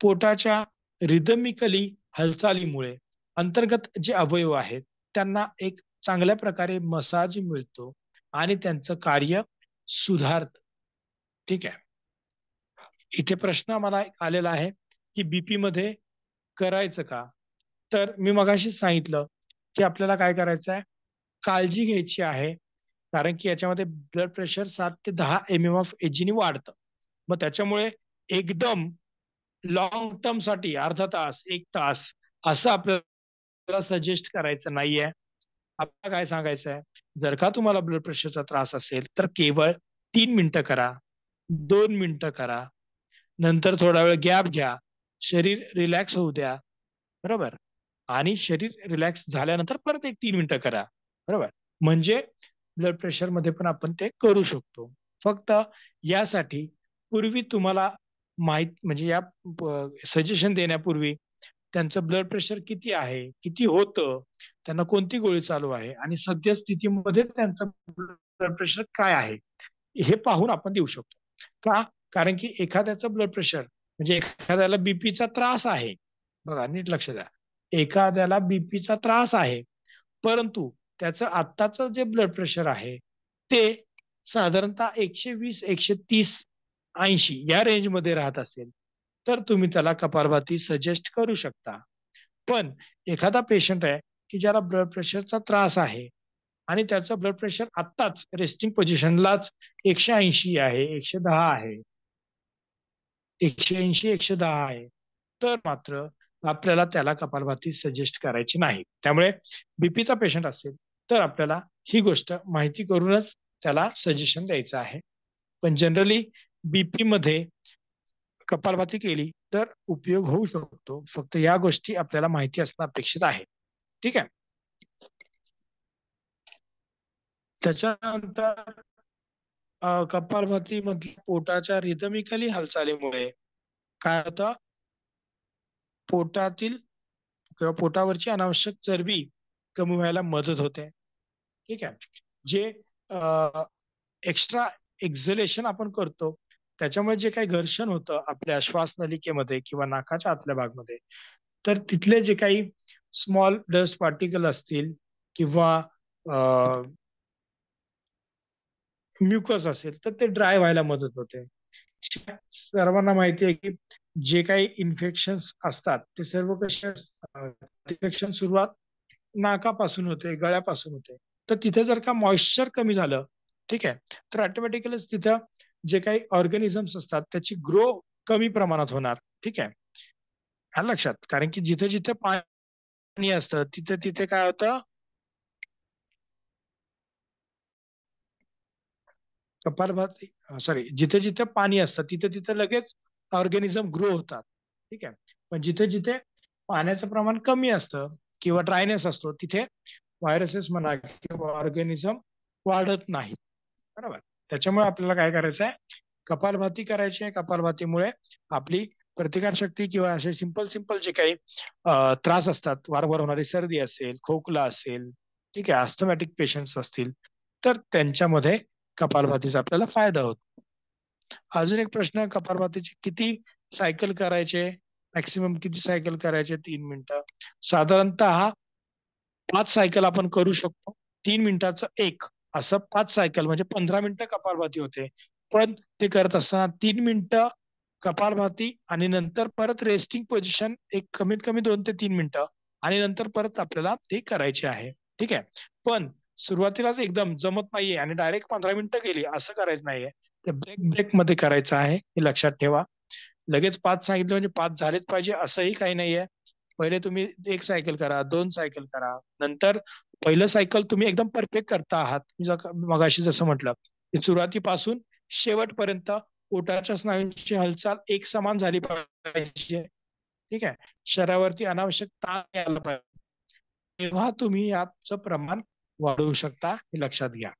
पोटाच्या रिदमिकली हालचालीमुळे अंतर्गत जे अवयव आहेत त्यांना एक चांगल्या प्रकारे मसाज मिळतो आणि त्यांचं कार्य सुधारतं. ठीक आहे. इथे प्रश्न मला आलेला आहे की बीपी मध्ये करायचं का? तर मी मगाशी सांगितलं की आपल्याला काय करायचं आहे? काळजी घ्यायची आहे, कारण की याच्यामध्ये ब्लड प्रेशर 7 ते 10 mm ऑफ एजीनी वाढतं. मग त्याच्यामुळे एकदम लॉंग टर्म साठी अर्धा तास 1 तास असं आपल्याला सजेस्ट करायचं नाहीये. आपल्याला काय सांगायचं आहे? जर का तुम्हाला ब्लड प्रेशरचा त्रास असेल तर केवळ 3 मिनिटं करा, 2 मिनिटं करा, नंतर थोडा वेळ गॅप घ्या, शरीर रिलॅक्स होऊ द्या. बरोबर. आणि शरीर रिलॅक्स झाल्यानंतर परत एक 3 मिनिटं करा. बरोबर. म्हणजे ब्लड प्रेशर मध्ये पण आपण ते करू शकतो. फक्त यासाठी पूर्वी तुम्हाला माहित म्हणजे या सजेशन देण्यापूर्वी त्यांचं ब्लड प्रेशर किती आहे, किती होतं, त्यांना कोणती गोळी चालू आहे आणि सद्यस्थितीमध्ये त्यांचं ब्लड प्रेशर काय आहे हे पाहून आपण देऊ शकतो. का? कारण की एखाद्याचं ब्लड प्रेशर म्हणजे एखाद्याला बीपीचा त्रास आहे. बघा नीट लक्ष द्या. एखाद्याला बीपीचा त्रास आहे परंतु त्याचं आत्ताचं जे ब्लड प्रेशर आहे ते साधारणतः 120, 130, 80 या रेंजमध्ये राहत असेल तर तुम्ही त्याला कपालभाती सजेस्ट करू शकता. पण एखादा पेशंट आहे की ज्याला ब्लड प्रेशरचा त्रास आहे आणि त्याचं ब्लड प्रेशर आत्ताच रेस्टिंग पोझिशनलाच 180 आहे, 110 आहे, 180, 110 आहे, तर मात्र आपल्याला त्याला कपालभाती सजेस्ट करायची नाही. त्यामुळे बीपीचा पेशंट असेल तर आपल्याला ही गोष्ट माहिती करूनच त्याला सजेशन द्यायचं आहे. पण जनरली बीपी मध्ये कपालभाती केली तर उपयोग होऊ शकतो. फक्त या गोष्टी आपल्याला माहिती असणं अपेक्षित आहे. ठीक आहे. त्याच्यानंतर कपालभाती मधल्या पोटाच्या रिदमिकली हालचालीमुळे काय होतं? पोटातील किंवा पोटावरची अनावश्यक चरबी कमी व्हायला मदत होते. ठीक आहे. जे एक्स्ट्रा एक्झलेशन आपण करतो त्याच्यामुळे जे काही घर्षण होतं आपल्या श्वासनलिकेमध्ये किंवा नाकाच्या आतल्या भागमध्ये तर तिथले जे काही स्मॉल डस्ट पार्टिकल असतील किंवा म्युकस असेल तर ते ड्राय व्हायला मदत होते. सर्वांना माहिती आहे की जे काही इन्फेक्शन असतात ते सर्व कसे इन्फेक्शन सुरुवात नाकापासून होते, गळ्यापासून होते. तर तिथे जर का मॉइश्चर कमी झालं ठीक आहे तर ऑटोमॅटिकलीच तिथं जे काही ऑर्गॅनिझम्स असतात त्याची ग्रो कमी प्रमाणात होणार. ठीक आहे. आलं लक्षात? कारण की जिथे जिथे पाणी असतं तिथे तिथे काय होतं? कपालभाती सॉरी जिथे जिथे पाणी असतं तिथे तिथे लगेच ऑर्गॅनिझम ग्रो होतात. ठीक आहे. पण जिथे जिथे पाण्याचं प्रमाण कमी असतं किंवा ड्रायनेस असतो तिथे व्हायरसेस म्हणा किंवा ऑर्गॅनिझम वाढत नाही. बरोबर. त्याच्यामुळे आपल्याला काय करायचं आहे? कपालभाती करायची आहे. कपालभातीमुळे आपली प्रतिकारशक्ती किंवा असे सिंपल सिंपल जे काही त्रास असतात वारंवार होणारी सर्दी असेल, खोकला असेल, ठीक आहे, अस्थमॅटिक पेशंट्स असतील तर त्यांच्यामध्ये कपालभातीचा आपल्याला फायदा होतो. अजून एक प्रश्न, कपालभातीचे किती सायकल करायचे? मॅक्सिमम किती सायकल करायचे? 3 मिनिटं. साधारणतः 5 सायकल आपण करू शकतो. 3 मिनिटाचं एक असं 5 सायकल म्हणजे 15 मिनिटं कपालभाती होते. पण ते करत असताना 3 मिनिटं कपालभाती आणि नंतर परत रेस्टिंग पोझिशन एक कमीत कमी 2 ते 3 मिनिटं आणि नंतर परत आपल्याला ते करायचे आहे. ठीक आहे. पण सुरुवातीलाच एकदम जमत नाहीये आणि डायरेक्ट 15 मिनिटं गेली असं करायचं नाहीये. ते ब्रेक ब्रेक मध्ये करायचं आहे हे लक्षात ठेवा. लगेच 5 सांगितलं म्हणजे 5 झालेच पाहिजे असंही काही नाहीये. पहिले तुम्ही 1 सायकल करा, 2 सायकल करा, नंतर पहिलं सायकल तुम्ही एकदम परफेक्ट करता आहात. मगाशी जसं म्हटलं की सुरुवातीपासून शेवटपर्यंत पोटाच्या स्नायूंची हालचाल एक समान झाली पाहिजे. ठीक आहे. शरीरावरती अनावश्यक ताण यायला पाहिजे, तेव्हा तुम्ही याचं प्रमाण वाढवू शकता, हे लक्षात घ्या.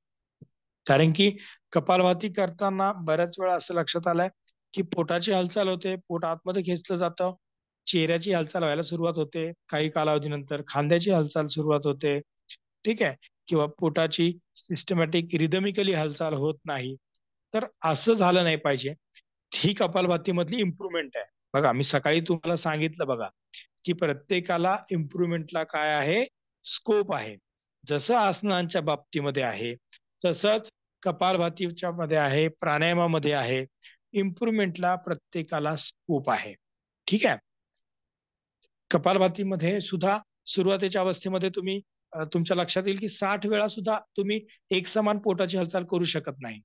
कारण की कपालभाती करताना बऱ्याच वेळा असं लक्षात आलंय की पोटाची हालचाल होते, पोट आतमध्ये खेचलं जातं, चेहऱ्याची हालचाल व्हायला सुरुवात होते, काही कालावधीनंतर खांद्याची हालचाल सुरुवात होते. ठीक आहे. किंवा पोटाची सिस्टमॅटिक रिदमिकली हालचाल होत नाही. तर असं झालं नाही पाहिजे. ही कपालभातीमधली इम्प्रुव्हमेंट आहे. बघा, मी सकाळी तुम्हाला सांगितलं बघा की प्रत्येकाला इम्प्रुव्हमेंटला काय आहे, स्कोप आहे. जसं आसनांच्या बाबतीमध्ये आहे, तसंच कपालभातीच्या मध्ये आहे, प्राणायामामध्ये आहे. इम्प्रुव्हमेंटला प्रत्येकाला स्कोप आहे. ठीक आहे. कपालभातीमध्ये सुद्धा सुरुवातीच्या अवस्थेमध्ये तुम्ही तुमच्या लक्षात येईल की 60 वेळा सुद्धा तुम्ही एक समान पोटाची हालचाल करू शकत नाही.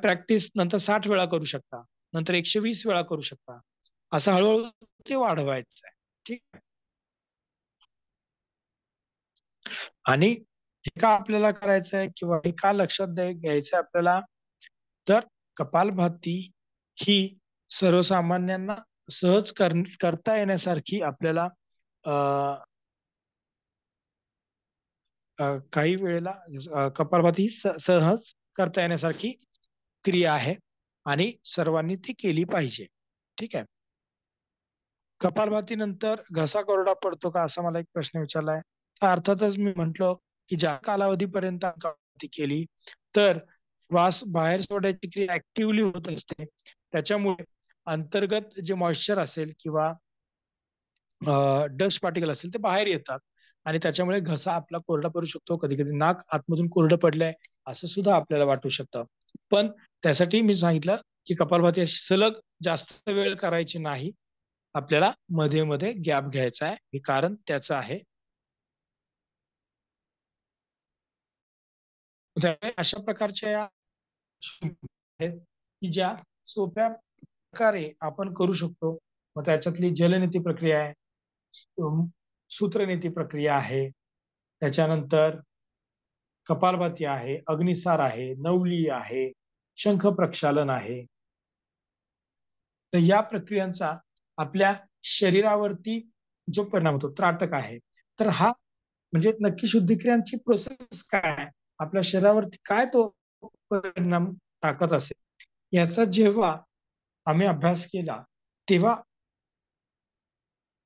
प्रॅक्टिस नंतर 60 वेळा करू शकता, नंतर 120 वेळा करू शकता. असं हळूहळू ते वाढवायचं आहे. ठीक आहे. आणि हे का आपल्याला करायचं आहे किंवा हे का लक्षात घ्यायचं आहे आपल्याला, तर कपालभाती ही सर्वसामान्यांना सहज करता येण्यासारखी आपल्याला काही वेळेला कपालभाती ही सहज करता येण्यासारखी क्रिया आहे आणि सर्वांनी ती केली पाहिजे. ठीक आहे. कपालभातीनंतर घसा कोरडा पडतो का, असा मला एक प्रश्न विचारलाय. अर्थातच मी म्हंटल की ज्या कालावधीपर्यंत कपालभाती केली तर श्वास बाहेर सोडायची क्रिया ऍक्टिव्हली होत असते. त्याच्यामुळे अंतर्गत जे मॉइश्चर असेल किंवा डस्ट पार्टिकल असेल ते बाहेर येतात आणि त्याच्यामुळे घसा आपला कोरडा पडू शकतो. कधी कधी नाक आतमधून कोरडं पडलंय असं सुद्धा आपल्याला वाटू शकतं. पण त्यासाठी मी सांगितलं की कपालभाती अशी सलग जास्त वेळ करायची नाही, आपल्याला मध्ये मध्ये गॅप घ्यायचा आहे. हे कारण त्याचं आहे. अशा प्रकारच्या आहेत की ज्या सोप्या प्रकारे आपण करू शकतो. मग त्याच्यातली जलनेती प्रक्रिया आहे, सूत्रनेती प्रक्रिया आहे, त्याच्यानंतर कपालभाती आहे, अग्निसार आहे, नवली आहे, शंख प्रक्षालन आहे. तर या प्रक्रियांचा आपल्या शरीरावरती जो परिणाम होतो त्राटक आहे. तर हा म्हणजे नक्की शुद्धिक्रियांची प्रोसेस काय, आपल्या शरीरावरती काय तो परिणाम टाकत असेल, याचा जेव्हा आम्ही अभ्यास केला तेव्हा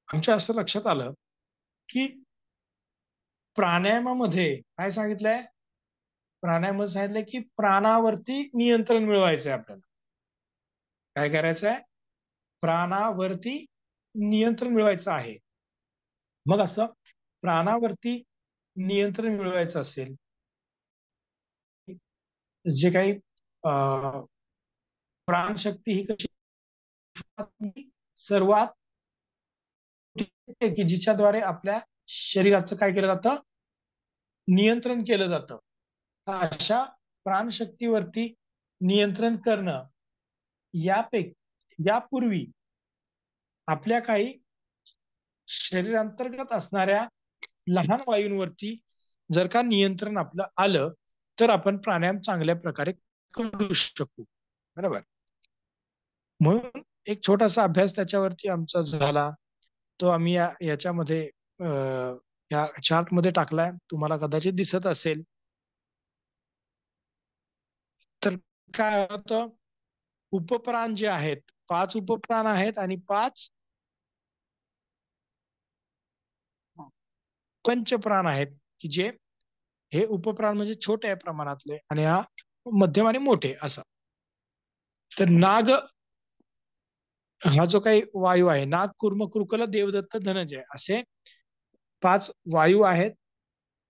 आमच्या असं लक्षात आलं की प्राणायामामध्ये काय सांगितलंय, प्राणायामामध्ये सांगितलंय की प्राणावरती नियंत्रण मिळवायचंय आपल्याला. काय करायचंय, प्राणावरती नियंत्रण मिळवायचं आहे. मग असं प्राणावरती नियंत्रण मिळवायचं असेल, जे काही प्राणशक्ती ही कशी सर्वात की जिच्याद्वारे आपल्या शरीराचं काय केलं जातं, नियंत्रण केलं जातं. अशा प्राणशक्तीवरती नियंत्रण करणं यापूर्वी आपल्या काही शरीरांतर्गत असणाऱ्या लहान वायूंवरती जर का नियंत्रण आपलं आलं तर आपण प्राणायाम चांगल्या प्रकारे करू शकू. बरोबर. म्हणून एक छोटासा अभ्यास त्याच्यावरती आमचा झाला, तो आम्ही याच्यामध्ये या चार्ट मध्ये टाकलाय, तुम्हाला कदाचित दिसत असेल. तर काय होतं, उपप्राण जे आहेत, 5 उपप्राण आहेत आणि 5 पंचप्राण आहेत की जे हे उपप्राण म्हणजे छोट्या प्रमाणातले आणि हा मध्यम आणि मोठे असा. तर नाग हा जो काही वायू आहे, नाग, कूर्म, कृकल, देवदत्त, धनंजय असे 5 वायू आहेत.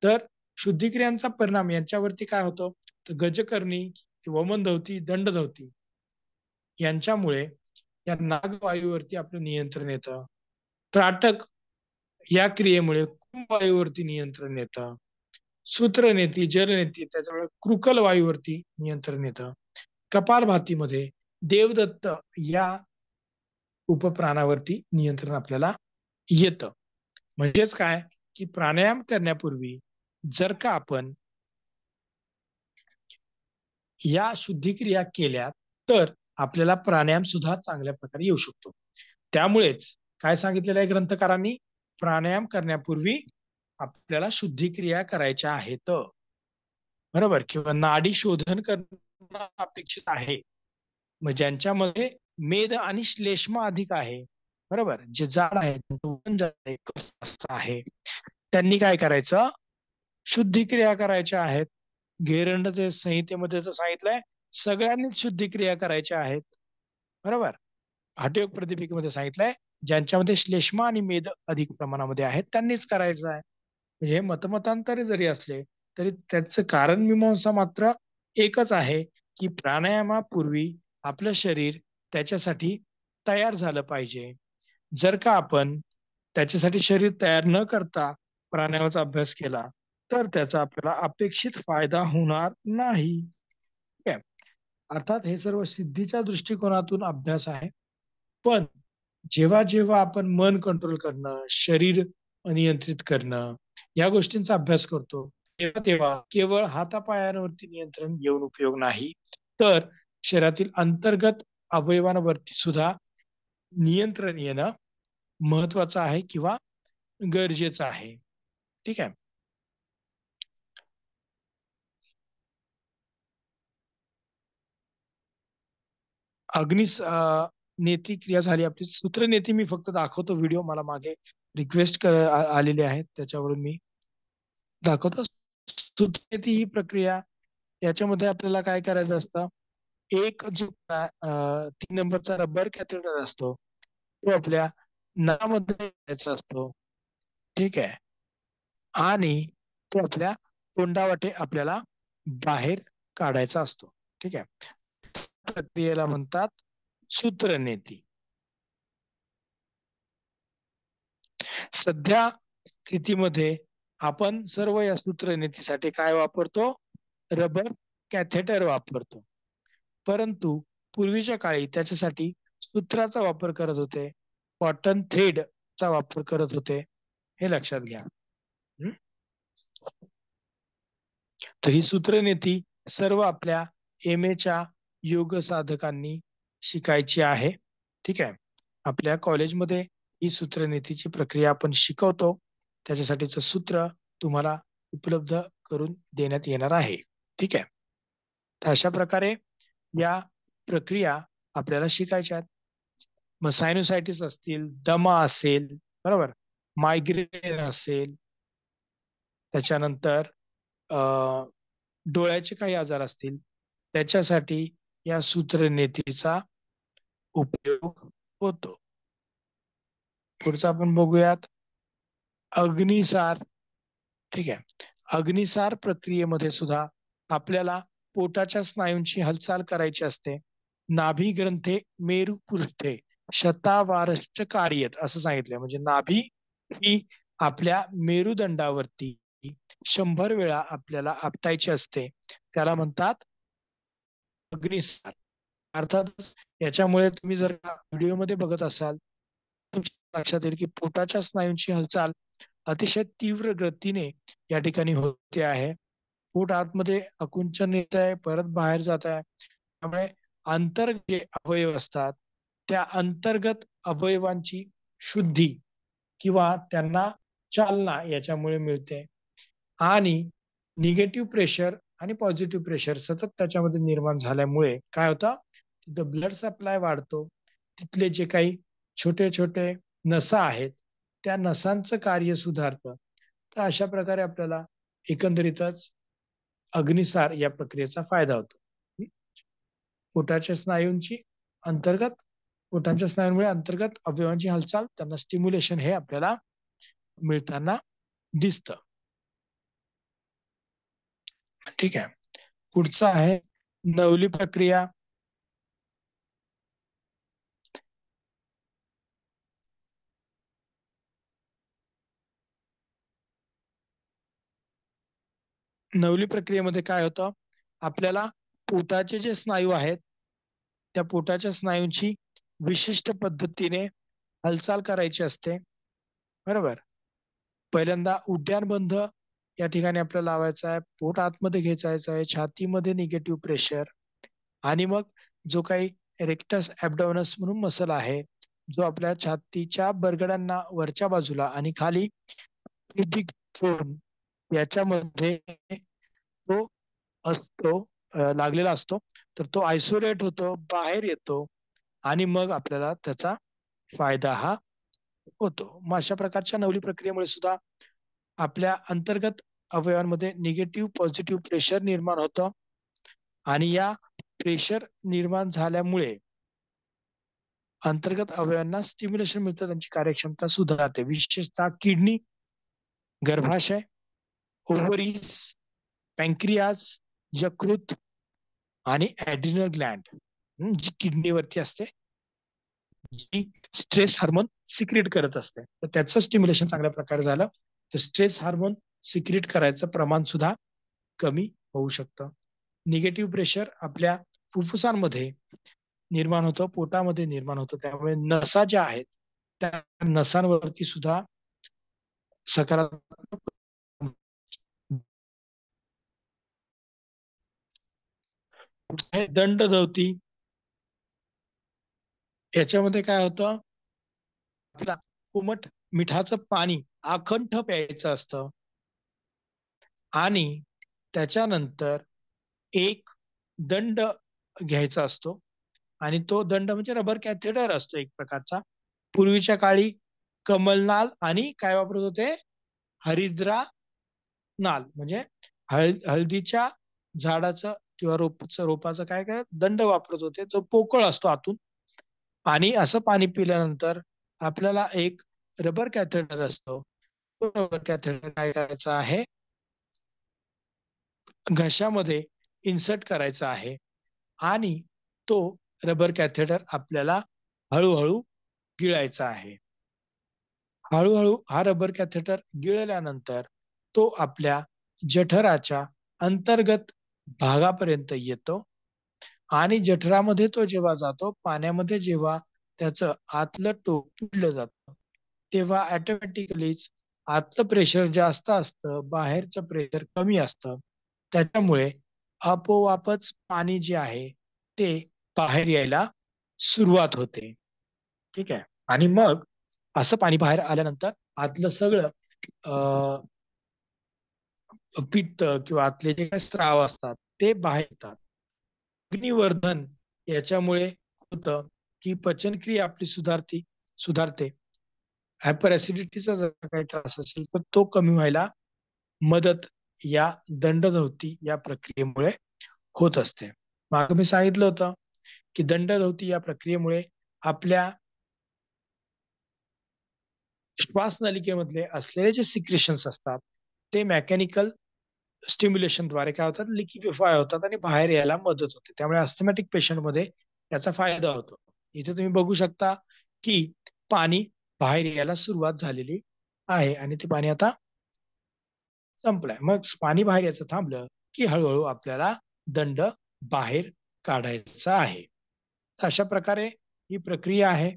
तर शुद्धिक्रियांचा परिणाम यांच्यावरती काय होतो, तर गजकर्णी, वमनधवती, दंडधवती यांच्यामुळे या नागवायूवरती आपलं नियंत्रण येतं. त्राटक या क्रियेमुळे वायूवरती नियंत्रण येतं. सूत्रनेती, जलनेती त्याच्यामुळे कृकल वायूवरती नियंत्रण येतं. कपालभातीमध्ये देवदत्त या उपप्राणावरती नियंत्रण आपल्याला येतं. म्हणजेच काय, की प्राणायाम करण्यापूर्वी जर का आपण या शुद्धिक्रिया केल्या तर आपल्याला प्राणायाम सुद्धा चांगल्या प्रकारे येऊ शकतो. त्यामुळेच काय सांगितलेलं आहे ग्रंथकारांनी, प्राणायाम करण्यापूर्वी आपल्याला शुद्धिक्रिया करायच्या आहेत, बरोबर, किंवा नाडी शोधन करणं अपेक्षित आहे. मग ज्यांच्यामध्ये मेद आणि श्लेष्मा अधिक आहे, बरोबर, जे जाड आहे, ज्यांचं वजन जास्त आहे, कफ जास्त आहे, त्यांनी काय करायचं, शुद्धिक्रिया करायच्या आहेत. गेरंड संहितेमध्ये तर सांगितलंय सगळ्यांनीच शुद्धिक्रिया करायच्या आहेत, बरोबर. हठयोग प्रदीपिकेमध्ये सांगितलंय ज्यांच्यामध्ये श्लेष्मा आणि मेद अधिक प्रमाणामध्ये आहेत त्यांनीच करायचं आहे. म्हणजे हे मतमतांतरे जरी असले तरी त्याचं कारण मीमांसा मात्र एकच आहे की प्राणायामापूर्वी आपलं शरीर त्याच्यासाठी तयार झालं पाहिजे. जर का आपण त्याच्यासाठी शरीर तयार न करता प्राणायामाचा अभ्यास केला तर त्याचा आपल्याला अपेक्षित फायदा होणार नाही. ठीक आहे. अर्थात हे सर्व सिद्धीच्या दृष्टिकोनातून अभ्यास आहे, पण जेव्हा जेव्हा आपण मन कंट्रोल करणं, शरीर नियंत्रित करणं या गोष्टींचा अभ्यास करतो तेव्हा तेव्हा केवळ हातापायांवरती नियंत्रण येऊन उपयोग नाही, तर शरीरातील अंतर्गत अवयवांवरती सुद्धा नियंत्रण येणं महत्वाचं आहे किंवा गरजेचं आहे. ठीक आहे. नेती क्रिया झाली आपली. सूत्रनेती मी फक्त दाखवतो व्हिडिओ, मला मागे रिक्वेस्ट आलेली आहे त्याच्यावरून मी दाखवतो. सूत्रनेती ही प्रक्रिया, याच्यामध्ये आपल्याला काय करायचं असतं, एक जो 3 नंबरचा रबर कॅथेटर असतो तो आपल्या नळामध्ये घ्यायचा असतो. ठीक आहे. आणि तो आपल्या तोंडावाटे आपल्याला बाहेर काढायचा असतो. ठीक आहे. प्रक्रियेला म्हणतात सूत्रनेती. सध्या स्थितीमध्ये आपण सर्व या सूत्रनेतीसाठी काय वापरतो, रबर कॅथेटर वापरतो. परंतु पूर्वीच्या काळी त्याच्यासाठी सूत्राचा वापर करत होते, कॉटन थ्रेडचा वापर करत होते, हे लक्षात घ्या. तर ही सूत्रनेती सर्व आपल्या MA योग साधकांनी शिकायची आहे. ठीक आहे. आपल्या कॉलेजमध्ये ही सूत्रनेतीची प्रक्रिया आपण शिकवतो, त्याच्यासाठीचं सूत्र तुम्हाला उपलब्ध करून देण्यात येणार आहे. ठीक आहे. तर अशा प्रकारे या प्रक्रिया आपल्याला शिकायच्या आहेत. मग सायनोसायटिस असतील, दमा असेल, बरोबर, मायग्रेन असेल, त्याच्यानंतर डोळ्याचे काही आजार असतील, त्याच्यासाठी या सूत्रनेतीचा उपयोग होतो. पुढचा आपण बघूयात अग्निसार. ठीक आहे. अग्निसार प्रक्रियेमध्ये सुद्धा आपल्याला पोटाच्या स्नायूंची हालचाल करायची असते. नाभी ग्रंथे मेरू पृष्ठे शतावारश्च कार्यत असं सांगितलंय. म्हणजे नाभी ही आपल्या मेरुदंडावरती 100 वेळा आपल्याला आपटायची असते, त्याला म्हणतात अग्निसार. अर्थातच याच्यामुळे तुम्ही जर व्हिडिओमध्ये बघत असाल तुमच्या लक्षात येईल की पोटाच्या स्नायूंची हालचाल अतिशय तीव्र गतीने या ठिकाणी होते आहे. पोट आतमध्ये आकुंचन येत आहे, परत बाहेर जात आहे. त्यामुळे अंतर्गत जे अवयव असतात त्या अंतर्गत अवयवांची शुद्धी किंवा त्यांना चालना याच्यामुळे मिळते. आणि निगेटिव्ह प्रेशर आणि पॉझिटिव्ह प्रेशर सतत त्याच्यामध्ये निर्माण झाल्यामुळे काय होतं, तिथं ब्लड सप्लाय वाढतो. तिथले जे काही छोटे छोटे नसा आहेत त्या नसांचं कार्य सुधारतं. तर अशा प्रकारे आपल्याला एकंदरीतच अग्निसार या प्रक्रियेचा फायदा होतो. पोटाच्या स्नायूंची पोटाच्या स्नायूंमुळे अंतर्गत अवयवांची हालचाल, त्यांना स्टिम्युलेशन हे आपल्याला मिळताना दिसतं. ठीक आहे. पुढचं आहे नवली प्रक्रिया. नवली प्रक्रियेमध्ये काय होतं, आपल्याला पोटाचे जे स्नायू आहेत त्या पोटाच्या स्नायूंची विशिष्ट पद्धतीने हालचाल करायची असते, बरोबर. पहिल्यांदा उड्डाणबंध या ठिकाणी आपल्याला लावायचा आहे, पोट आतमध्ये खेचायचं आहे, छातीमध्ये निगेटिव्ह प्रेशर, आणि मग जो काही रेक्टस ॲब्डोमिनस म्हणून मसल आहे, जो आपल्या छातीच्या बरगड्यांना वरच्या बाजूला आणि खाली pubic झोन याच्यामध्ये तो असतो, लागलेला असतो, तर तो आयसोलेट होतो, बाहेर येतो, आणि मग आपल्याला त्याचा फायदा हा होतो. मग अशा प्रकारच्या नवली प्रक्रियेमुळे सुद्धा आपल्या अंतर्गत अवयवांमध्ये निगेटिव्ह पॉझिटिव्ह प्रेशर निर्माण होतं, आणि या प्रेशर निर्माण झाल्यामुळे अंतर्गत अवयवांना स्टिम्युलेशन मिळतं, त्यांची कार्यक्षमता सुधारते, विशेषतः किडनी, गर्भाशय, ओव्हरीज, पॅन्क्रियाज, यकृत आणि ॲड्रिनल ग्लँड, जी किडनीवरती असते, जी स्ट्रेस हार्मोन सिक्रेट करत असते, तर त्याचं स्टिम्युलेशन चांगल्या प्रकारे झालं तर स्ट्रेस हार्मोन सिक्रेट करायचं प्रमाण सुद्धा कमी होऊ शकतं. निगेटिव्ह प्रेशर आपल्या फुफ्फुसांमध्ये निर्माण होतं, पोटामध्ये निर्माण होतं, त्यामुळे नसा ज्या आहेत त्या नसांवरती सुद्धा सकारात्मक दंडधवती. याच्यामध्ये काय होतं, आपला कोमट मिठाचं पाणी आखंड प्यायचं असतं, आणि त्याच्यानंतर एक दंड घ्यायचा असतो, आणि तो दंड म्हणजे रबर कॅथेटर असतो एक प्रकारचा. पूर्वीच्या काळी कमलनाल आणि काय वापरत होते, हरिद्रा नाल, म्हणजे हळदीच्या झाडाचं किंवा रोपाचं काय काय दंड वापरत होते, तो पोकळ असतो आतून, आणि असं पाणी पिल्यानंतर आपल्याला एक रबर कॅथेटर असतो, तो रबर कॅथेटर काय करायचा आहे, घशामध्ये इन्सर्ट करायचा आहे, आणि तो रबर कॅथेटर आपल्याला हळूहळू गिळायचा आहे. हळूहळू हा रबर कॅथेटर गिळल्यानंतर तो आपल्या जठराच्या अंतर्गत भागापर्यंत येतो, आणि जठरामध्ये तो जेव्हा जातो, पाण्यामध्ये जेव्हा त्याचं आतलं टोक पिळलं जातं, तेव्हा ऑटोमॅटिकलीच आतलं प्रेशर जास्त असतं, बाहेरचं प्रेशर कमी असतं, त्याच्यामुळे आपोआपच पाणी जे आहे ते बाहेर यायला सुरुवात होते. ठीक आहे, आणि मग असं पाणी बाहेर आल्यानंतर आतलं सगळं पित्त किंवा आतले जे काही स्राव असतात ते बाहेर येतात. अग्निवर्धन याच्यामुळे होतं की पचनक्रिया आपली सुधारते. हायपर ऍसिडिटीचा जर काही त्रास असेल तर तो कमी व्हायला मदत या दंडधवती या प्रक्रियेमुळे होत असते. मागे मी सांगितलं होतं की दंडधवती या प्रक्रियेमुळे आपल्या श्वासनलिकेमधले असलेले जे सिक्रेशन्स असतात ते मेकॅनिकल स्टिम्युलेशनद्वारे काय होतात, लिक्विफाय होतात आणि बाहेर यायला मदत होते. त्यामुळे अस्थमॅटिक पेशंटमध्ये याचा फायदा होतो. इथे तुम्ही बघू शकता की पाणी बाहेर यायला सुरुवात झालेली आहे, आणि ते पाणी आता संपलंय. मग पाणी बाहेर यायचं थांबलं की हळूहळू आपल्याला दंड बाहेर काढायचा आहे. अशा प्रकारे ही प्रक्रिया आहे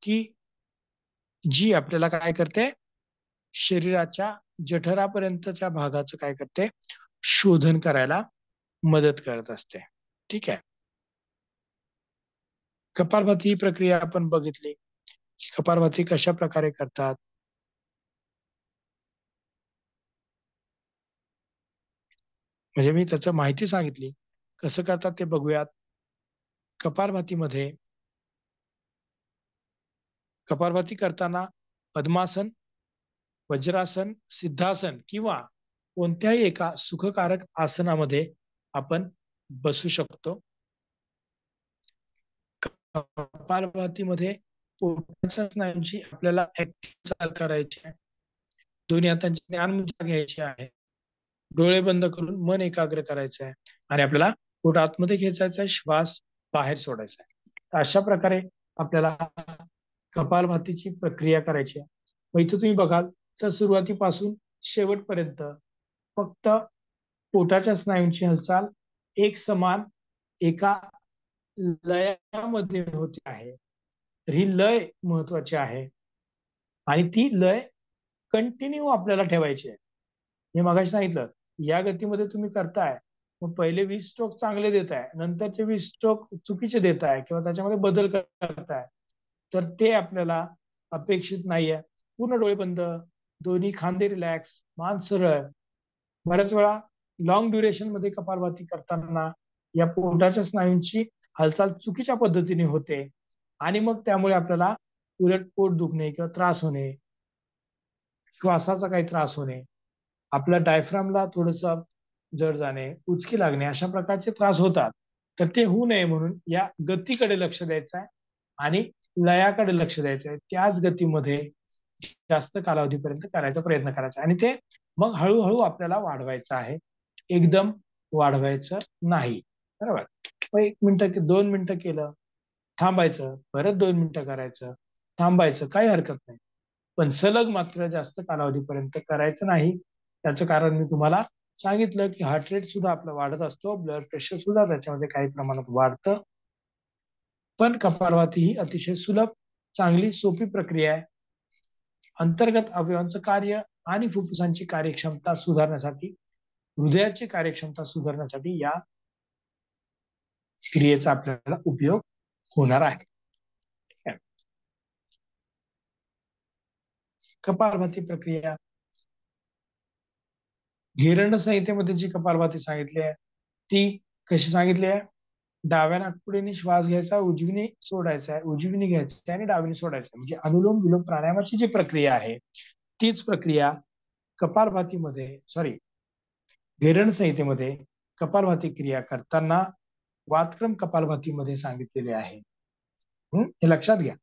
की जी आपल्याला काय करते, शरीराच्या जठरापर्यंतच्या भागाचं काय करते, शोधन करायला मदत करत असते. ठीक आहे. कपालभाती ही प्रक्रिया आपण बघितली. कपालभाती कशा प्रकारे करतात, म्हणजे मी त्याचं माहिती सांगितली, कसं करतात ते बघूयात. कपालभाती करताना पद्मासन, वज्रासन, सिद्धासन किंवा कोणत्याही एका सुखकारक आसनामध्ये आपण बसू शकतो. कपालभातीमध्ये पोटाच्या स्नायूंची आपल्याला ऍक्टिव्ह करायची आहे. दोन्ही हातांची ज्ञान मुद्रा घ्यायची आहे. डोळे बंद करून मन एकाग्र करायचं आहे, आणि आपल्याला पोट आतमध्ये घ्यायचा आहे, श्वास बाहेर सोडायचा आहे. अशा प्रकारे आपल्याला कपालभातीची प्रक्रिया करायची आहे. मग इथं तुम्ही बघाल तर सुरुवातीपासून शेवटपर्यंत फक्त पोटाच्या स्नायूंची हालचाल एक समान एका लयामध्ये होते आहे. तर ही लय महत्वाची आहे, आणि ती लय कंटिन्यू आपल्याला ठेवायची आहे. मी मगाशी सांगितलं या गतीमध्ये तुम्ही करताय, मग पहिले 20 स्ट्रोक चांगले देत आहे, नंतरचे 20 स्ट्रोक चुकीचे देत आहे किंवा त्याच्यामध्ये बदल करताय, तर ते आपल्याला अपेक्षित नाहीये. पूर्ण डोळे बंद, दोन्ही खांदे रिलॅक्स, मान सरळ. बऱ्याच वेळा लॉंग ड्युरेशन मध्ये कपालभाती करताना या पोटाच्या स्नायूंची हालचाल चुकीच्या पद्धतीने होते आणि मग त्यामुळे आपल्याला उलट पोट दुखणे किंवा त्रास होणे, श्वासाचा काही त्रास होणे, आपल्या डायफ्रामला थोडस जड जाणे, उचकी लागणे, अशा प्रकारचे त्रास होतात. तर ते होऊ नये म्हणून या गतीकडे लक्ष द्यायचं आहे आणि लयाकडे लक्ष द्यायचं आहे. त्याच गतीमध्ये जास्त कालावधीपर्यंत करायचा प्रयत्न करायचा आणि ते मग हळूहळू आपल्याला वाढवायचं आहे, एकदम वाढवायचं नाही. बरोबर. मग 1 मिनिटं 2 मिनिटं केलं, थांबायचं, परत 2 मिनिटं करायचं, थांबायचं, काही हरकत नाही. पण सलग मात्र जास्त कालावधीपर्यंत करायचं नाही. त्याचं कारण मी तुम्हाला सांगितलं की हार्ट रेट सुद्धा आपला वाढत असतो, ब्लड प्रेशर सुद्धा त्याच्यामध्ये काही प्रमाणात वाढतं. पण कपालभाती ही अतिशय सुलभ, चांगली, सोपी प्रक्रिया आहे. अंतर्गत अवयवांचं कार्य आणि फुफ्फुसांची कार्यक्षमता सुधारण्यासाठी, हृदयाची कार्यक्षमता सुधारण्यासाठी या क्रियेचा आपल्याला उपयोग होणार आहे. ठीक आहे. कपालभाती प्रक्रिया घेरंड संहितेमध्ये जी कपालभाती सांगितली आहे ती कशी सांगितली आहे? डाव्या नाकपुडीने श्वास घ्यायचा, उजवीने सोडायचा आहे, उजवीने घ्यायचा आणि डावीने सोडायचा. म्हणजे अनुलोम विलोम प्राणायामाची जी प्रक्रिया आहे तीच प्रक्रिया कपालभातीमध्ये घेरंड संहितेमध्ये कपालभाती क्रिया करताना वातक्रम कपालभातीमध्ये सांगितलेले आहे. हे लक्षात घ्या.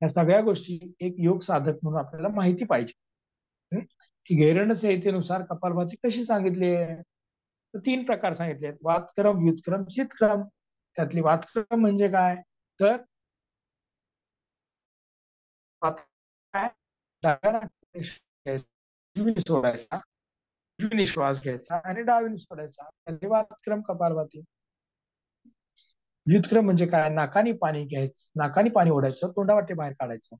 या सगळ्या गोष्टी एक योग साधक म्हणून आपल्याला माहिती पाहिजे की घेरंड संहितेनुसार कपालभाती कशी सांगितली आहे. तर 3 प्रकार सांगितले आहेत: वातक्रम, व्युत्क्रम, शीतक्रम. त्यातली वातक्रम म्हणजे काय? तर डाव्या नाकाने उजवीने सोडायचा, उजवीने श्वास घ्यायचा आणि डावीने सोडायचा, म्हणजे वातक्रम कपालभाती. व्युत्क्रम म्हणजे काय? नाकाने पाणी घ्यायचं, नाकाने पाणी ओढायचं, तोंडावाटे बाहेर काढायचं.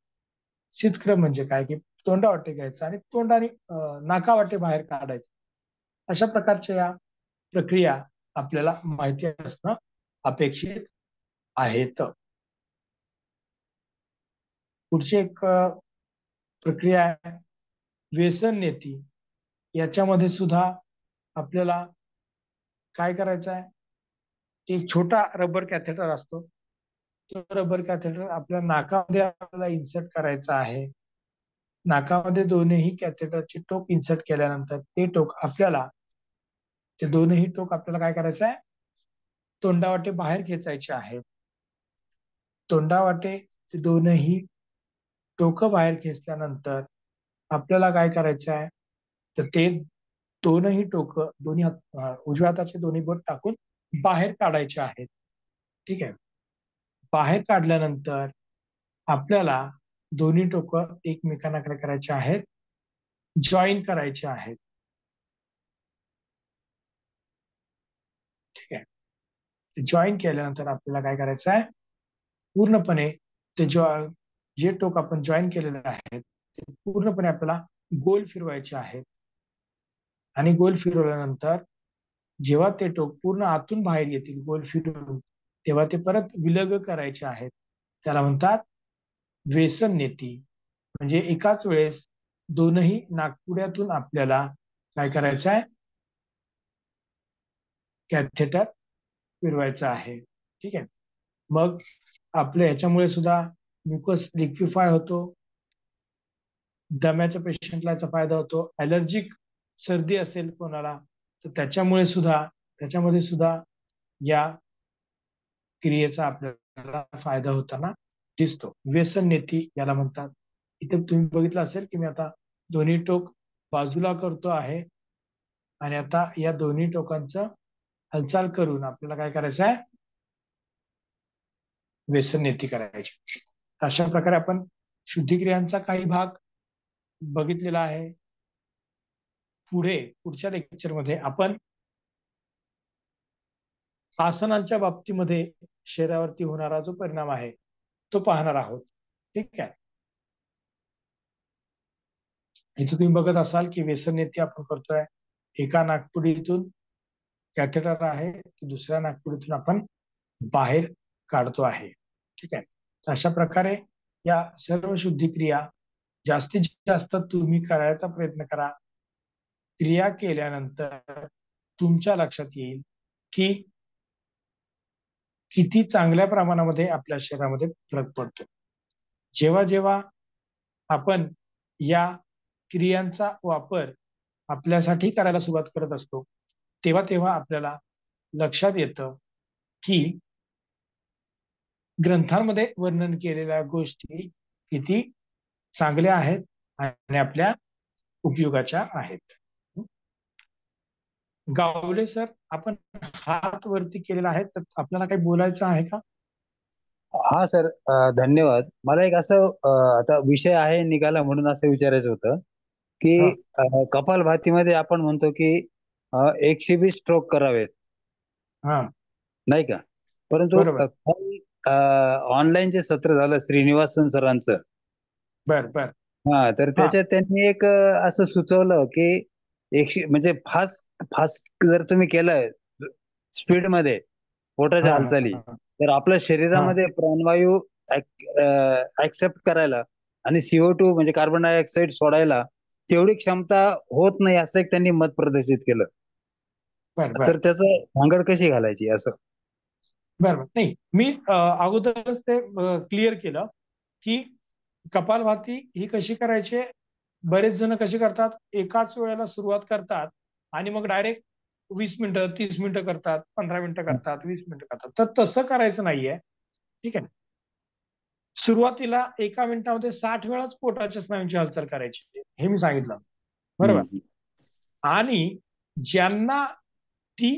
शीतक्रम म्हणजे काय? की तोंडावाटे घ्यायचं आणि तोंडाने नाकावाटे बाहेर काढायचं. अशा प्रकारच्या या प्रक्रिया आपल्याला माहिती असणं अपेक्षित आहेत. पुढची एक प्रक्रिया आहे व्यसन नेती. याच्यामध्ये सुद्धा आपल्याला काय करायचं आहे? एक छोटा रबर कॅथेटर असतो, तो रबर कॅथेटर आपल्या नाकामध्ये आपल्याला इन्सर्ट करायचा आहे. नाकामध्ये दोन्ही कॅथेटरचे टोक इन्सर्ट केल्यानंतर ते दोन्ही टोक आपल्याला काय करायचं आहे? तोंडावाटे बाहेर खेचायचे आहेत. तोंडावाटे ते दोनही टोक बाहेर खेचल्यानंतर आपल्याला काय करायचं आहे? तर ते दोनही टोक उजव्या हाताचे दोन्ही बोट टाकून बाहेर काढायचे आहेत. ठीक आहे. बाहेर काढल्यानंतर आपल्याला दोन्ही टोक एकमेकांना काय करायचे आहेत? जॉईन करायचे आहेत. ठीक आहे. जॉईन केल्यानंतर आपल्याला काय करायचं आहे? पूर्णपणे ते जे टोक आपण जॉईन केलेले आहेत ते पूर्णपणे आपल्याला गोल फिरवायचे आहेत. आणि गोल फिरवल्यानंतर जेव्हा ते टोक पूर्ण आतून बाहेर येतील गोल फिरून, तेव्हा ते परत विलग करायचे आहेत. त्याला म्हणतात व्यसन नेती. म्हणजे एकाच वेळेस दोनही नाकपुड्यातून आपल्याला काय करायचं आहे? कॅथेटर फिरवायचं आहे. ठीक आहे. मग आपल्या ह्याच्यामुळे सुद्धा म्युकस लिक्विफाय होतो, दम्याच्या पेशंटला याचा फायदा होतो. ॲलर्जिक सर्दी असेल कोणाला तर त्याच्यामध्ये सुद्धा या क्रियेचा आपल्याला फायदा होताना दिसतो. व्यसन नेती याला म्हणतात. इथे तुम्ही बघितलं असेल की मी आता दोन्ही टोक बाजूला करतो आहे आणि आता या दोन्ही टोकांचं हालचाल करून आपल्याला काय करायचं आहे? व्यसन नेती करायची. अशा प्रकारे आपण शुद्धिक्रियांचा काही भाग बघितलेला आहे. पुढच्या लेक्चरमध्ये आपण आसनांच्या बाबतीमध्ये शरीरावरती होणारा जो परिणाम आहे तो पाहणार आहोत. ठीक आहे. इथे तुम्ही बघत असाल की वेसननेती आपण करतोय. एका नाकपुडीतून कॅथेटर आहे, दुसऱ्या नागपुडीतून आपण बाहेर काढतो आहे. ठीक आहे. तर अशा प्रकारे या सर्व शुद्धिक्रिया जास्तीत जास्त तुम्ही करायचा प्रयत्न करा. क्रिया केल्यानंतर तुमच्या लक्षात येईल की किती चांगल्या प्रमाणामध्ये आपल्या शरीरामध्ये फरक पडतो. जेव्हा जेव्हा आपण या क्रियांचा वापर आपल्यासाठी करायला सुरुवात करत असतो, तेव्हा तेव्हा आपल्याला लक्षात येतं की ग्रंथांमध्ये वर्णन केलेल्या गोष्टी किती चांगल्या आहेत आणि आपल्या उपयोगाच्या आहेत. गावले सर, आपण हात वरती केलेला आहे, तर आपल्याला काही बोलायचं आहे का? हा सर, धन्यवाद. मला एक असं आता विषय आहे निघाला म्हणून असं विचारायचं होतं की कपालभातीमध्ये आपण म्हणतो की 120 स्ट्रोक करावेत, हा, नाही का? परंतु बरोबर. ऑनलाईन जे सत्र झालं श्रीनिवासन सरांचं, बर बर. हा, तर त्याच्यात त्यांनी एक असं सुचवलं की 100 म्हणजे फास्ट फास्ट जर तुम्ही केलं स्पीड मध्ये पोटाच्या हा, हालचाली, हा, तर आपल्या शरीरामध्ये प्राणवायू ऍक्सेप्ट करायला आणि CO2 म्हणजे कार्बन डायऑक्साईड सोडायला तेवढी क्षमता होत नाही, असं एक त्यांनी मत प्रदर्शित केलं. बर बर तर त्याचं भांगड कशी घालायची असं? बरोबर. नाही, मी अगोदरच ते क्लिअर केलं की कपालभाती ही कशी करायची. बरेच जण कशी करतात, एकाच वेळेला सुरुवात करतात आणि मग डायरेक्ट 20 मिनिटं 30 मिनिटं करतात, 15 मिनिटं करतात, 20 मिनिटं करतात. तर तसं करायचं नाहीये. ठीक आहे. सुरुवातीला एका मिनिटामध्ये 60 वेळाच पोटाच्या स्नायूंची हालचाल करायची, हे मी सांगितलं. बरोबर. आणि ज्यांना ती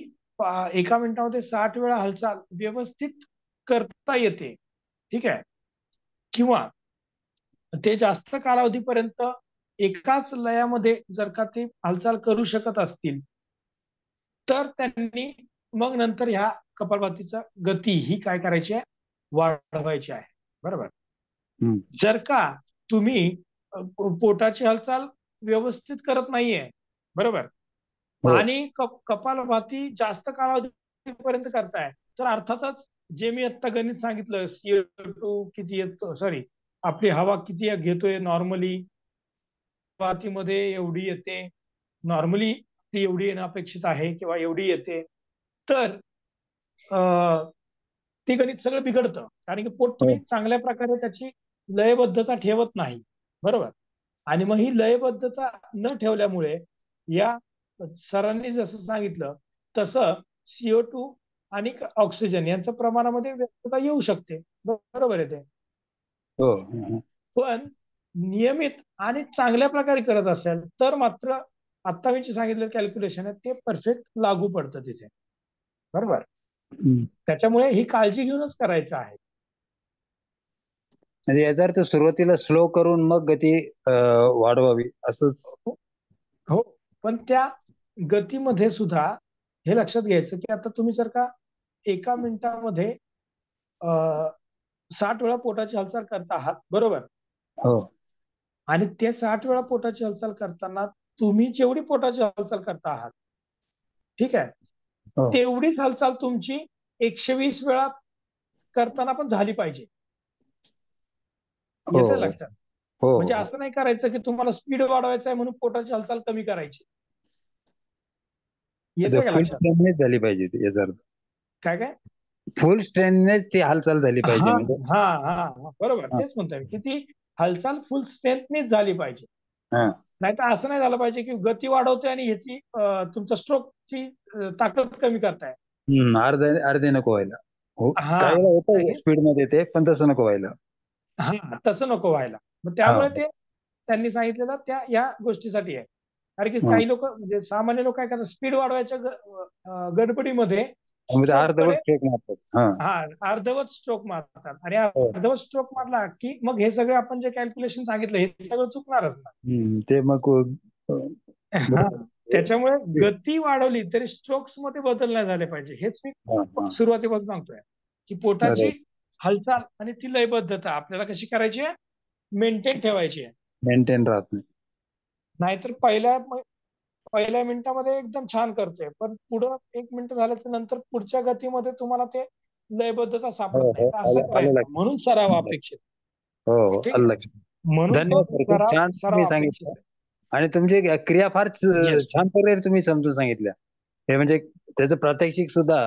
एका मिनिटामध्ये 60 वेळा हालचाल व्यवस्थित करता येते, ठीक आहे, किंवा ते जास्त कालावधीपर्यंत एकाच लयामध्ये जर का ते हालचाल करू शकत असतील, तर त्यांनी मग नंतर ह्या कपालभातीचा गती ही काय करायची आहे, वाढवायची आहे. बरोबर. जर का तुम्ही पोटाची हालचाल व्यवस्थित करत नाहीये, बरोबर, आणि कपालभाती जास्त कालावधीपर्यंत करताय, तर अर्थातच जे मी आता गणित सांगितलं, CO2 किती येतो, सॉरी, आपली हवा किती घेतोय नॉर्मली, भातीमध्ये एवढी येते, नॉर्मली एवढी येणं अपेक्षित आहे किंवा एवढी येते, तर ते गणित सगळं बिघडतं. कारण की पोट तुम्ही चांगल्या प्रकारे त्याची लयबद्धता ठेवत नाही. बरोबर. आणि मग ही लयबद्धता न ठेवल्यामुळे या सरांनी जसं सांगितलं तसं CO2 आणि ऑक्सिजन यांच्या प्रमाणामध्ये व्यस्तता येऊ शकते. बरोबर आहे ते. पण नियमित आणि चांगल्या प्रकारे करत असेल तर मात्र आता मी जे सांगितलेलं कॅल्क्युलेशन आहे ते परफेक्ट लागू पडतं तिथे. बरोबर. त्याच्यामुळे ही काळजी घेऊनच करायचं आहे. म्हणजे याचा अर्थ सुरुवातीला स्लो करून मग गती वाढवावी असंच. हो, पण त्या गतीमध्ये सुद्धा हे लक्षात घ्यायचं की आता तुम्ही जर का एका मिनिटामध्ये 60 वेळा पोटाची हालचाल करता आहात, बरोबर, आणि ते 60 वेळा पोटाची हालचाल करताना तुम्ही जेवढी पोटाची हालचाल करता आहात, ठीक आहे, तेवढीच हालचाल तुमची 120 वेळा करताना पण झाली पाहिजे. येते लक्षात. म्हणजे असं नाही करायचं की तुम्हाला स्पीड वाढवायचा आहे म्हणून पोटाची हालचाल कमी करायची. येते का लक्षात? झाली पाहिजे याचा अर्थ. काय काय? फुल स्ट्रेंथनेच ती हालचाल झाली पाहिजे. म्हणजे बरोबर, तेच म्हणतोय की ती हालचाल फुल स्ट्रेंथनेच झाली पाहिजे. नाहीतर असं नाही झालं पाहिजे की गती वाढवतोय आणि ह्याची तुमच्या स्ट्रोकची ताकद कमी करताय. अर्धे नको व्हायला. काही वेळा होतं स्पीड मध्ये ते, पण तसं नको व्हायला. तसं नको व्हायला. मग त्यामुळे ते त्यांनी सांगितलेलं त्या या गोष्टीसाठी आहे. कारण की काही लोक म्हणजे सामान्य लोक काय करतात, स्पीड वाढवायच्या गडबडीमध्ये अर्धवट स्ट्रोक मारतात. आणि अर्धवट स्ट्रोक मारला की मग हे सगळे आपण जे कॅल्क्युलेशन सांगितलं हे सगळं चुकणारच ना. ते मग त्याच्यामुळे गती वाढवली तरी स्ट्रोक्स मध्ये बदल नाही झाले पाहिजे. हेच मी सुरुवातीपासून सांगतोय की पोटाची हालचाल आणि ती लयबद्धता आपल्याला कशी करायची आहे, मेंटेन ठेवायची आहे. मेंटेन राहत नाही. नाहीतर पहिल्या मिनिटामध्ये एकदम छान करतोय, पण पुढं 1 मिनिट झाल्याच्या नंतर पुढच्या गतीमध्ये तुम्हाला ते लयबद्धता सापडत हो नाही. हो तर असं आलं आलं करायचं, लक्षात. म्हणून सराव अपेक्षित. हो हो ठीक आलं आहे, लक्षात. म्हणून धन्यवाद तो सर, खूप छान सराव तुम्ही अपेक्षित सांगितलं आहे. आणि तुमची क्रिया फार Yes. छान प्रकारे तुम्ही समजून सांगितल्या. हे म्हणजे त्याचं प्रात्यक्षिक सुद्धा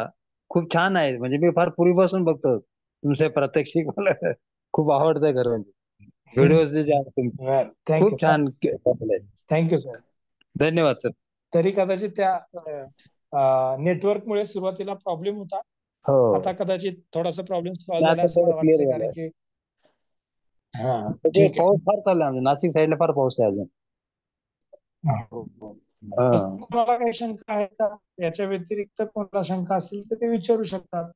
खूप छान आहे. म्हणजे मी फार पूर्वीपासून बघतो तुमचे प्रात्यक्षिक, मला खूप आवडतंय खरं म्हणजे. व्हिडिओज जे आहेत तुमचे थँक्यू खूप छान केलेले आहेत. Thank you sir. धन्यवाद सर. तरी कदाचित त्या नेटवर्कमुळे सुरुवातीला प्रॉब्लेम होता. हो आता कदाचित थोडासा प्रॉब्लेम नाही, सॉल्व्ह झाला आता असं मला थोडं क्लिअर वाटतंय, कारण झालंय. की हा ते ठीक आहे. पाऊस फार चालू आहे आमच्या नाशिक साईडला, फार पाऊस आहे अजून. हो, हो. हा. कोणाला काही शंका आहे का? याच्या व्यतिरिक्त कोणाला शंका असेल तर ते विचारू शकतात.